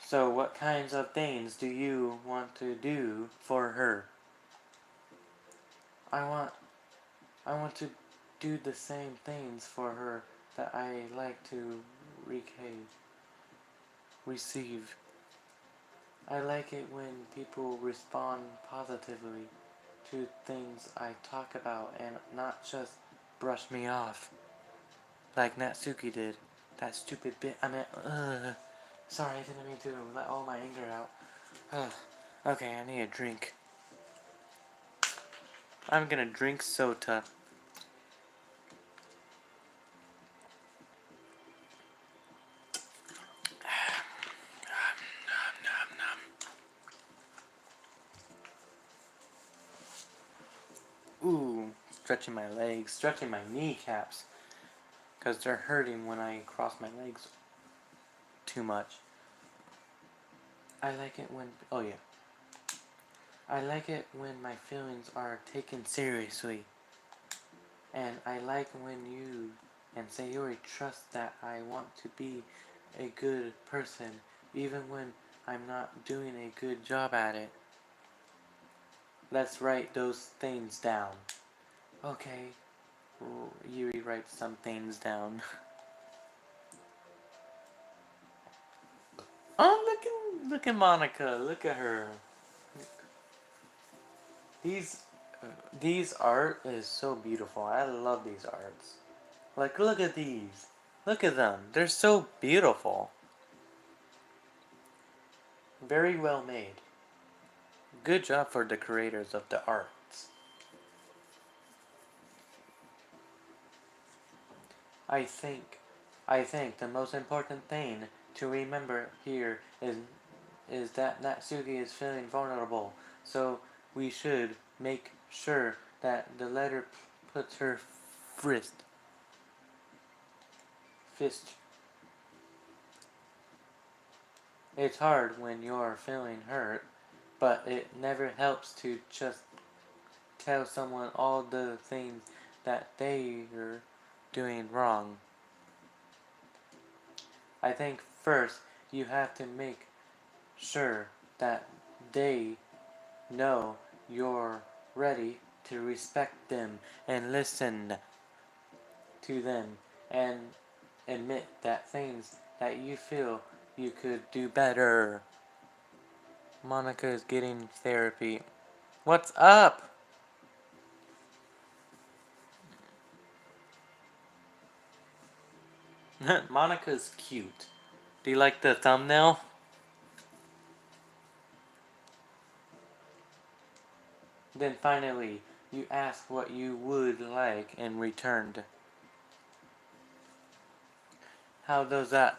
So what kinds of things do you want to do for her? I want to do the same things for her that I like to receive. I like it when people respond positively to things I talk about and not just brush me off like Natsuki did. That stupid bit. I mean, sorry, I didn't mean to let all my anger out. Ugh. Okay, I need a drink. I'm gonna drink soda. Ooh, stretching my legs, stretching my kneecaps, because they're hurting when I cross my legs too much. I like it when, oh yeah. I like it when my feelings are taken seriously. And I like when you and Sayori trust that I want to be a good person, even when I'm not doing a good job at it. Let's write those things down. Okay, Yuri writes some things down. Oh, look at Monica. Look at her. These, these art is so beautiful. I love these arts. Like, look at these. Look at them. They're so beautiful. Very well made. Good job for the creators of the arts. I think, I think the most important thing to remember here is that Natsuki is feeling vulnerable. So we should make sure that the letter puts her fist. It's hard when you're feeling hurt, but it never helps to just tell someone all the things that they're doing wrong. I think first you have to make sure that they know you're ready to respect them and listen to them and admit that things that you feel you could do better. Monica is getting therapy. What's up? Monica's cute. Do you like the thumbnail? Then finally, you ask what you would like in return. How does that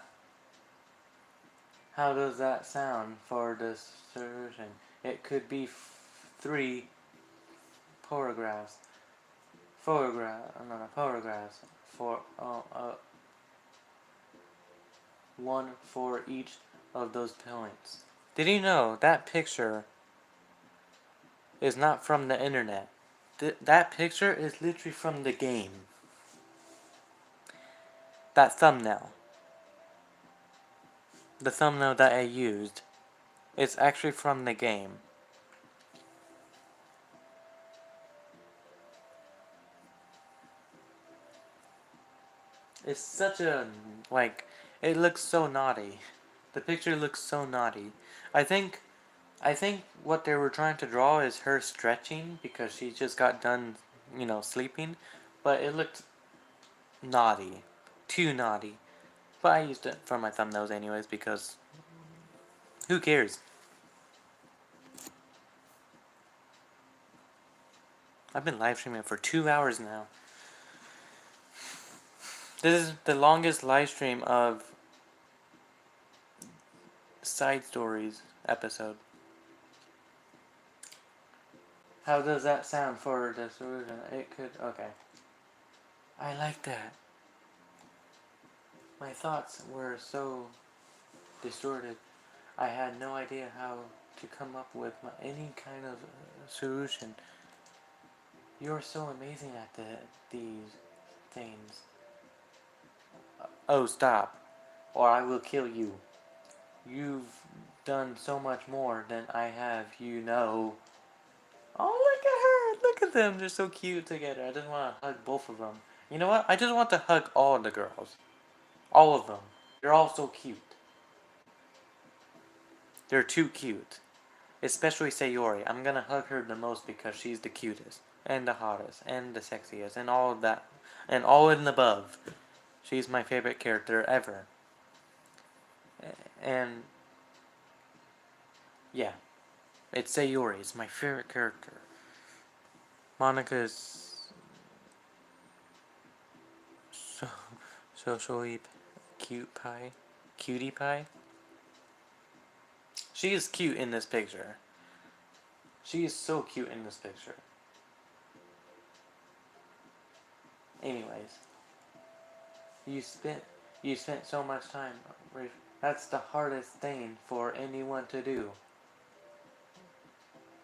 How does that sound for the solution? It could be 3 paragraphs. Paragraphs for one for each of those points. Did you know that picture is not from the internet? That picture is literally from the game. That thumbnail. The thumbnail that I used. It's actually from the game. It's such a, like, it looks so naughty. The picture looks so naughty. I think I think what they were trying to draw is her stretching because she just got done, sleeping. But it looked naughty. Too naughty. But I used it for my thumbnails anyways because who cares? I've been live streaming for 2 hours now. This is the longest live stream of Side Stories episode. How does that sound for the solution? It could, okay. I like that. My thoughts were so distorted. I had no idea how to come up with any kind of solution. You're so amazing at these things. Oh, stop, or I will kill you. You've done so much more than I have, Oh, look at her! Look at them! They're so cute together. I just want to hug both of them. You know what? I just want to hug all the girls. All of them. They're all so cute. They're too cute. Especially Sayori. I'm gonna hug her the most because she's the cutest, and the hottest, and the sexiest, and all of that, and all in the above. She's my favorite character ever. And yeah, it's Sayori. It's my favorite character. Monica's so socially cute pie, cutie pie. She is cute in this picture. She is so cute in this picture. Anyways, you spent you spent so much time. That's the hardest thing for anyone to do.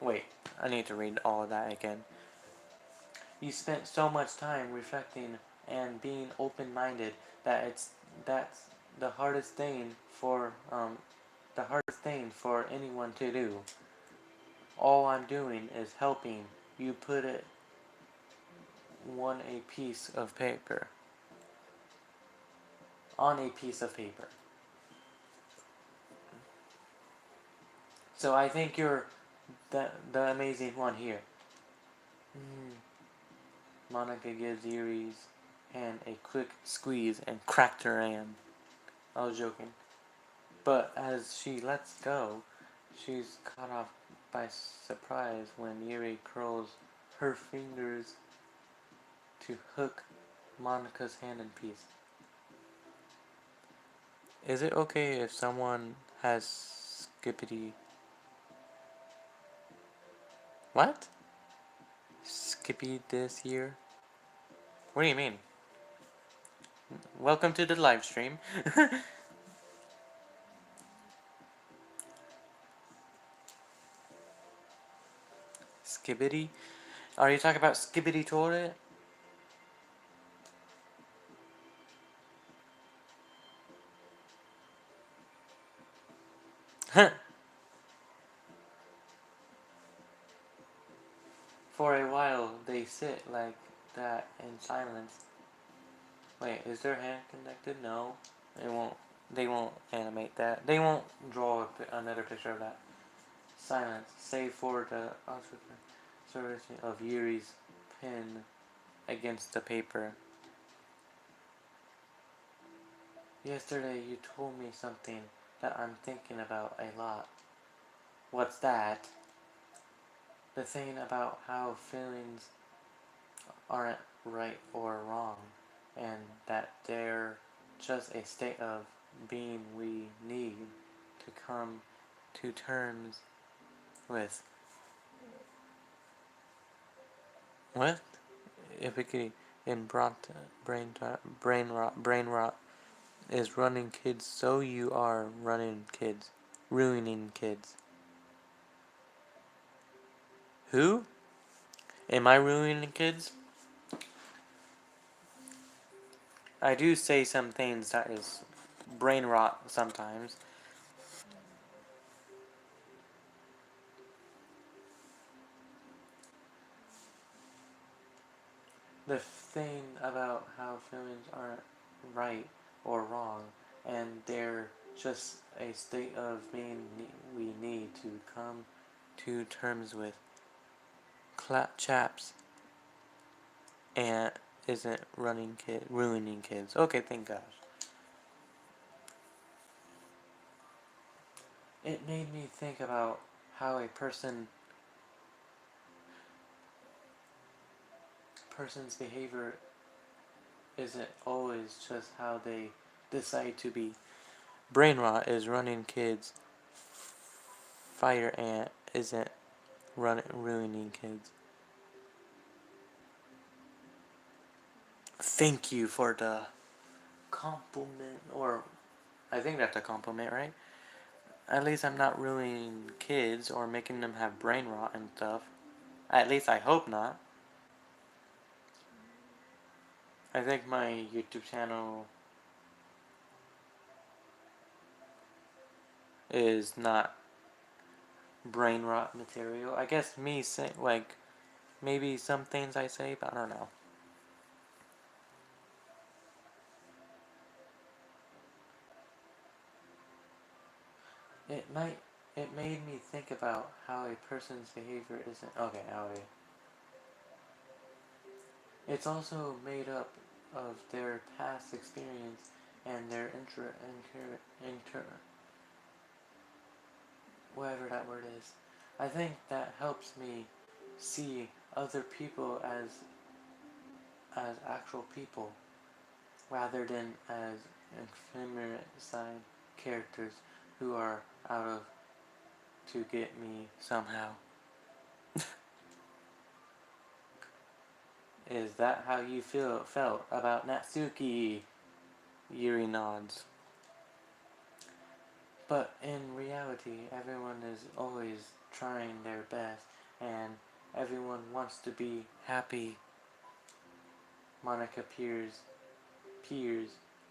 Wait, I need to read all of that again. You spent so much time reflecting and being open-minded that's the hardest thing for anyone to do. All I'm doing is helping you put it on a piece of paper. So I think you're the amazing one here. Monica gives Yuri's hand a quick squeeze and cracked her hand. I was joking. But as she lets go, she's caught off by surprise when Yuri curls her fingers to hook Monica's hand in peace. Is it okay if someone has skippity... What? Skippy this year? What do you mean? Welcome to the live stream. Skibbity? Are you talking about Skibbity Toilet? For a while, they sit like that in silence. Wait, is their hand connected? No. They won't animate that. They won't draw another picture of that. Silence, save for the observation of Yuri's pen against the paper. Yesterday you told me something that I'm thinking about a lot. What's that? The thing about how feelings aren't right or wrong, and that they're just a state of being we need to come to terms with. What? Ipicky in brain rot is running kids, so you are running kids. Ruining kids. Who? Am I ruining kids? I do say some things that is brain rot sometimes. The thing about how feelings aren't right or wrong, and they're just a state of being we need to come to terms with. Chaps and isn't ruining kids. Okay, thank gosh. It made me think about how a person's behavior isn't always just how they decide to be. Brain rot is running kids. Fire ant isn't ruining kids. Thank you for the compliment, or I think that's a compliment, right? At least I'm not ruining kids or making them have brain rot and stuff. At least I hope not. I think my YouTube channel is not brain rot material. I guess me say like maybe some things I say, but I don't know. It might it made me think about how a person's behavior isn't okay. It's also made up of their past experience and their whatever that word is. I think that helps me see other people as actual people rather than as ephemeral side characters who are out of to get me somehow. Is that how you felt about Natsuki? Yuri nods. But in reality, everyone is always trying their best, and everyone wants to be happy. Monica peers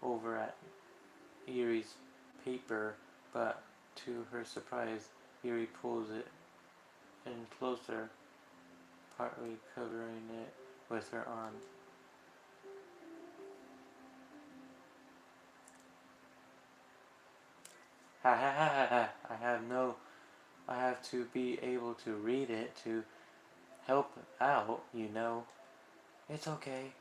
over at Yuri's paper, but to her surprise, Yuri pulls it in closer, partly covering it with her arm. Ha ha ha ha ha! I have to be able to read it to help out, you know. It's okay.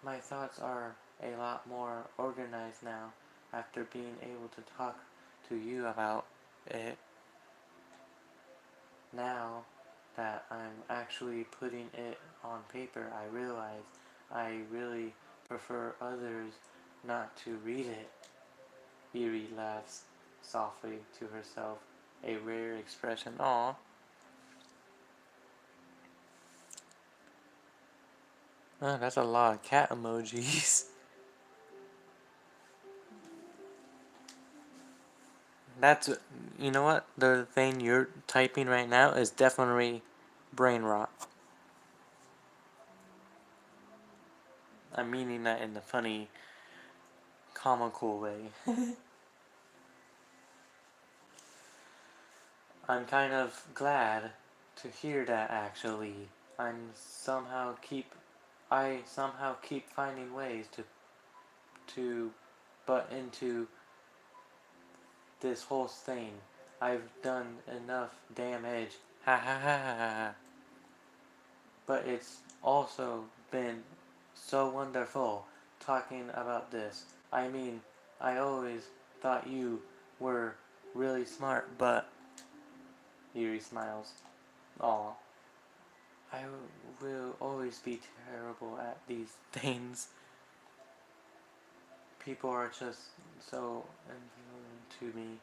My thoughts are a lot more organized now after being able to talk to you about it. Now that I'm actually putting it on paper, I realize I really prefer others not to read it. Yuri laughs softly to herself, a rare expression. Aw. Oh, that's a lot of cat emojis. That's, you know what? The thing you're typing right now is definitely brain rot. I'm meaning that in the funny, comical way. I'm kind of glad to hear that actually. I somehow keep finding ways to butt into this whole thing. I've done enough damage. Ha ha ha ha ha. But it's also been so wonderful talking about this. I mean, I always thought you were really smart, but Yuri smiles. Aw. I will always be terrible at these things. People are just so influential to me.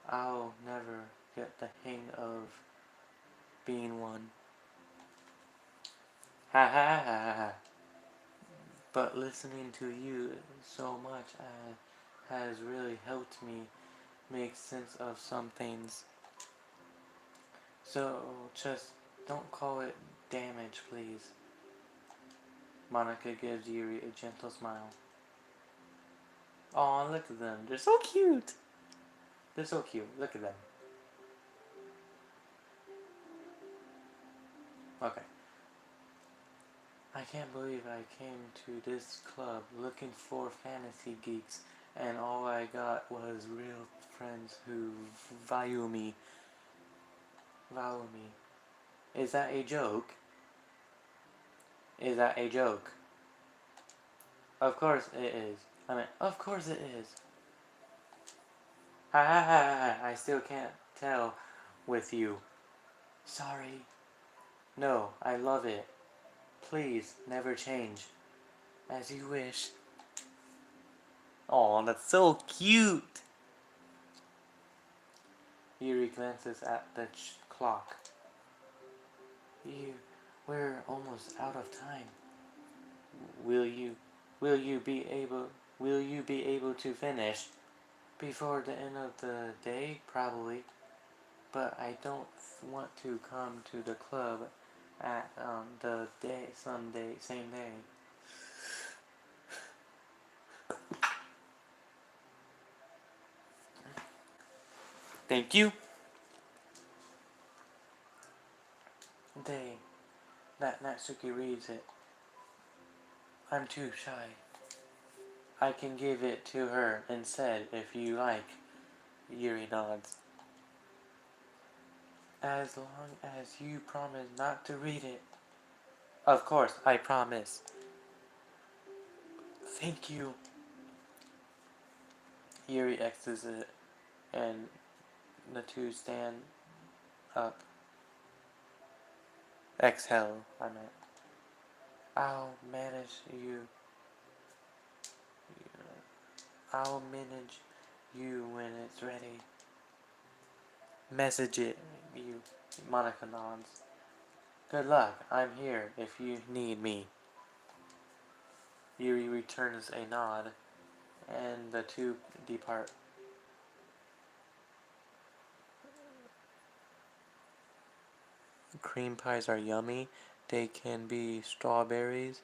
I'll never get the hang of being one. Ha ha ha ha. But listening to you so much has really helped me make sense of some things. So just don't call it damage, please. Monica gives Yuri a gentle smile. Aw, look at them. They're so cute. They're so cute. Look at them. Okay. I can't believe I came to this club looking for fantasy geeks, and all I got was real friends who value me. Value me. Is that a joke? Is that a joke? Of course it is. I mean, of course it is. Ha ha ha ha. I still can't tell with you. Sorry. No, I love it. Please, never change. As you wish. Aw, that's so cute. Yuri glances at the clock. We're almost out of time. Will you, will you be able to finish before the end of the day? Probably, but I don't want to come to the club at the same day. Thank you. That Natsuki reads it. I'm too shy. I can give it to her instead if you like. Yuri nods. As long as you promise not to read it. Of course, I promise. Thank you. Yuri exits it, and the two stand up. Exhale, I meant. I'll manage you. I'll manage you when it's ready. Message it, you. Monica nods. Good luck. I'm here if you need me. Yuri returns a nod, and the two depart. Cream pies are yummy. They can be strawberries,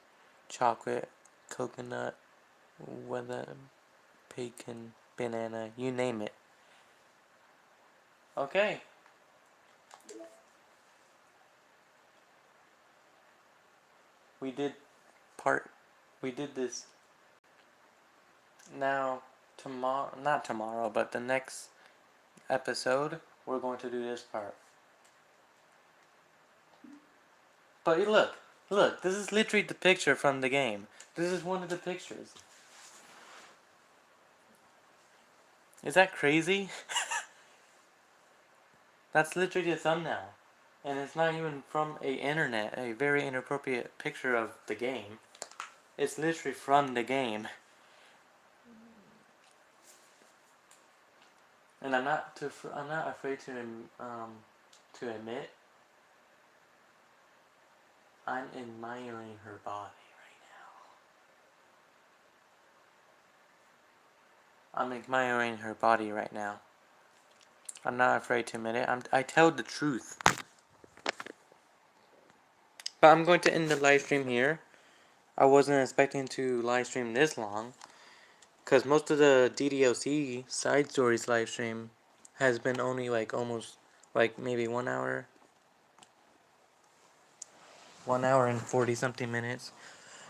chocolate, coconut, whether pecan, banana, you name it. Okay. We did part. We did this. Now, tomorrow, not tomorrow, but the next episode, we're going to do this part. But look, this is literally the picture from the game. This is one of the pictures. Is that crazy? That's literally the thumbnail. And it's not even from a very inappropriate picture of the game. It's literally from the game. And I'm not afraid to admit I'm admiring her body right now. I'm admiring her body right now. I'm not afraid to admit it. I tell the truth. But I'm going to end the live stream here. I wasn't expecting to live stream this long, because most of the ddlc side stories live stream has been only like almost like maybe 1 hour. 1 hour and 40 something minutes.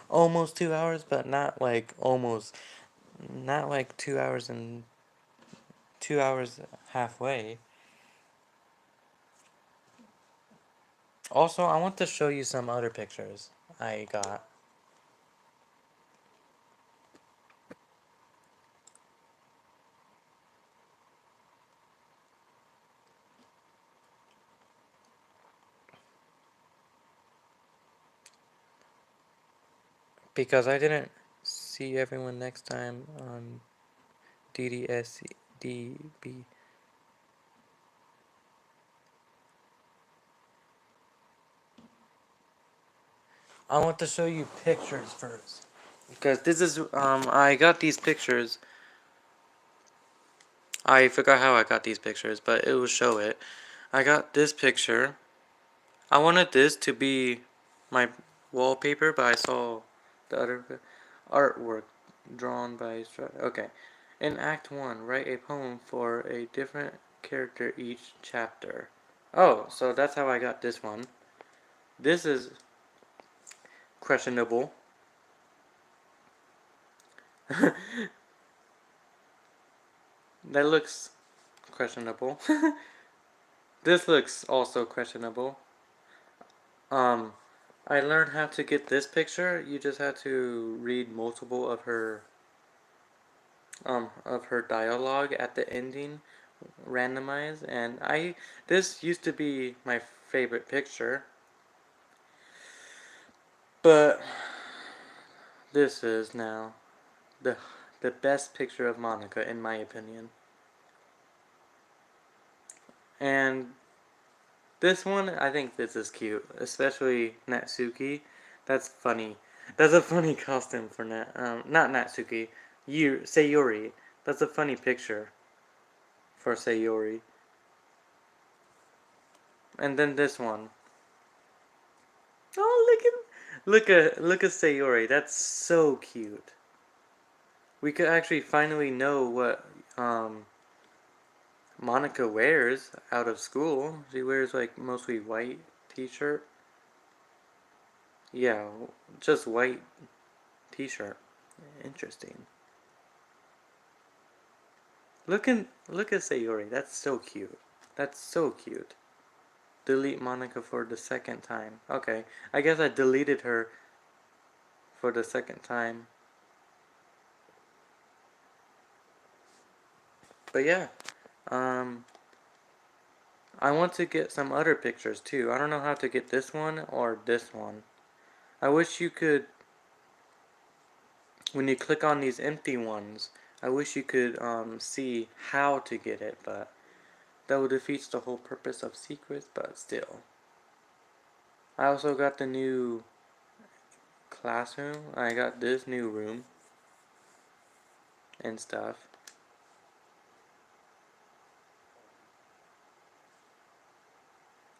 Almost 2 hours, but not like almost. Not like 2 hours and 2 hours halfway. Also, I want to show you some other pictures I got. Because I didn't see everyone next time on DDSDB. I want to show you pictures first. Because this is, I got these pictures. I forgot how I got these pictures, but it will show it. I got this picture. I wanted this to be my wallpaper, but I saw the other artwork drawn by okay. In Act 1, write a poem for a different character each chapter. Oh, so that's how I got this one. This is questionable. That looks questionable. This looks also questionable. I learned how to get this picture. You just have to read multiple of her dialogue at the ending, randomized, and this used to be my favorite picture, but this is now the best picture of Monica in my opinion. And this one, I think this is cute, especially Natsuki. That's funny. That's a funny costume for not Natsuki, Sayori. That's a funny picture for Sayori. And then this one. Oh, look at Sayori. That's so cute. We could actually finally know what Monica wears out of school. She wears like mostly white t-shirt. Yeah, just white t-shirt. Interesting. Look at Sayori. That's so cute. That's so cute. delete Monica for the second time. Okay, I guess I deleted her for the second time. But yeah, um, I want to get some other pictures too. I don't know how to get this one or this one. I wish you could, when you click on these empty ones, I wish you could see how to get it, but that would defeat the whole purpose of secrets, but still. I also got the new classroom. I got this new room and stuff.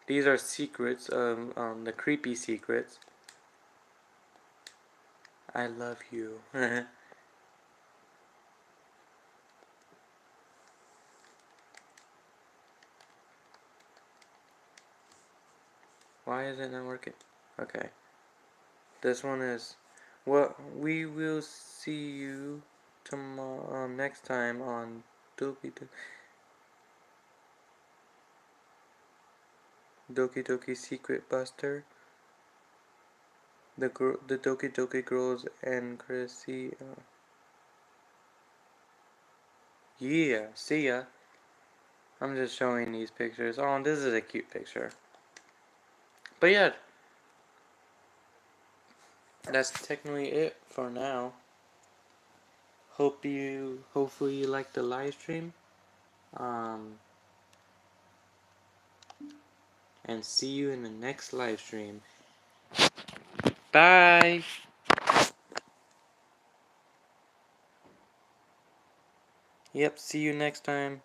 These are secrets of the creepy secrets. I love you. Why is it not working? Okay. This one is what we will see you tomorrow next time on Doki Doki Secret Buster. The Doki Doki girls and Chrissy. Yeah, see ya. I'm just showing these pictures. Oh, this is a cute picture. But yeah, that's technically it for now. Hopefully you like the live stream. And see you in the next live stream. Bye. Yep, see you next time.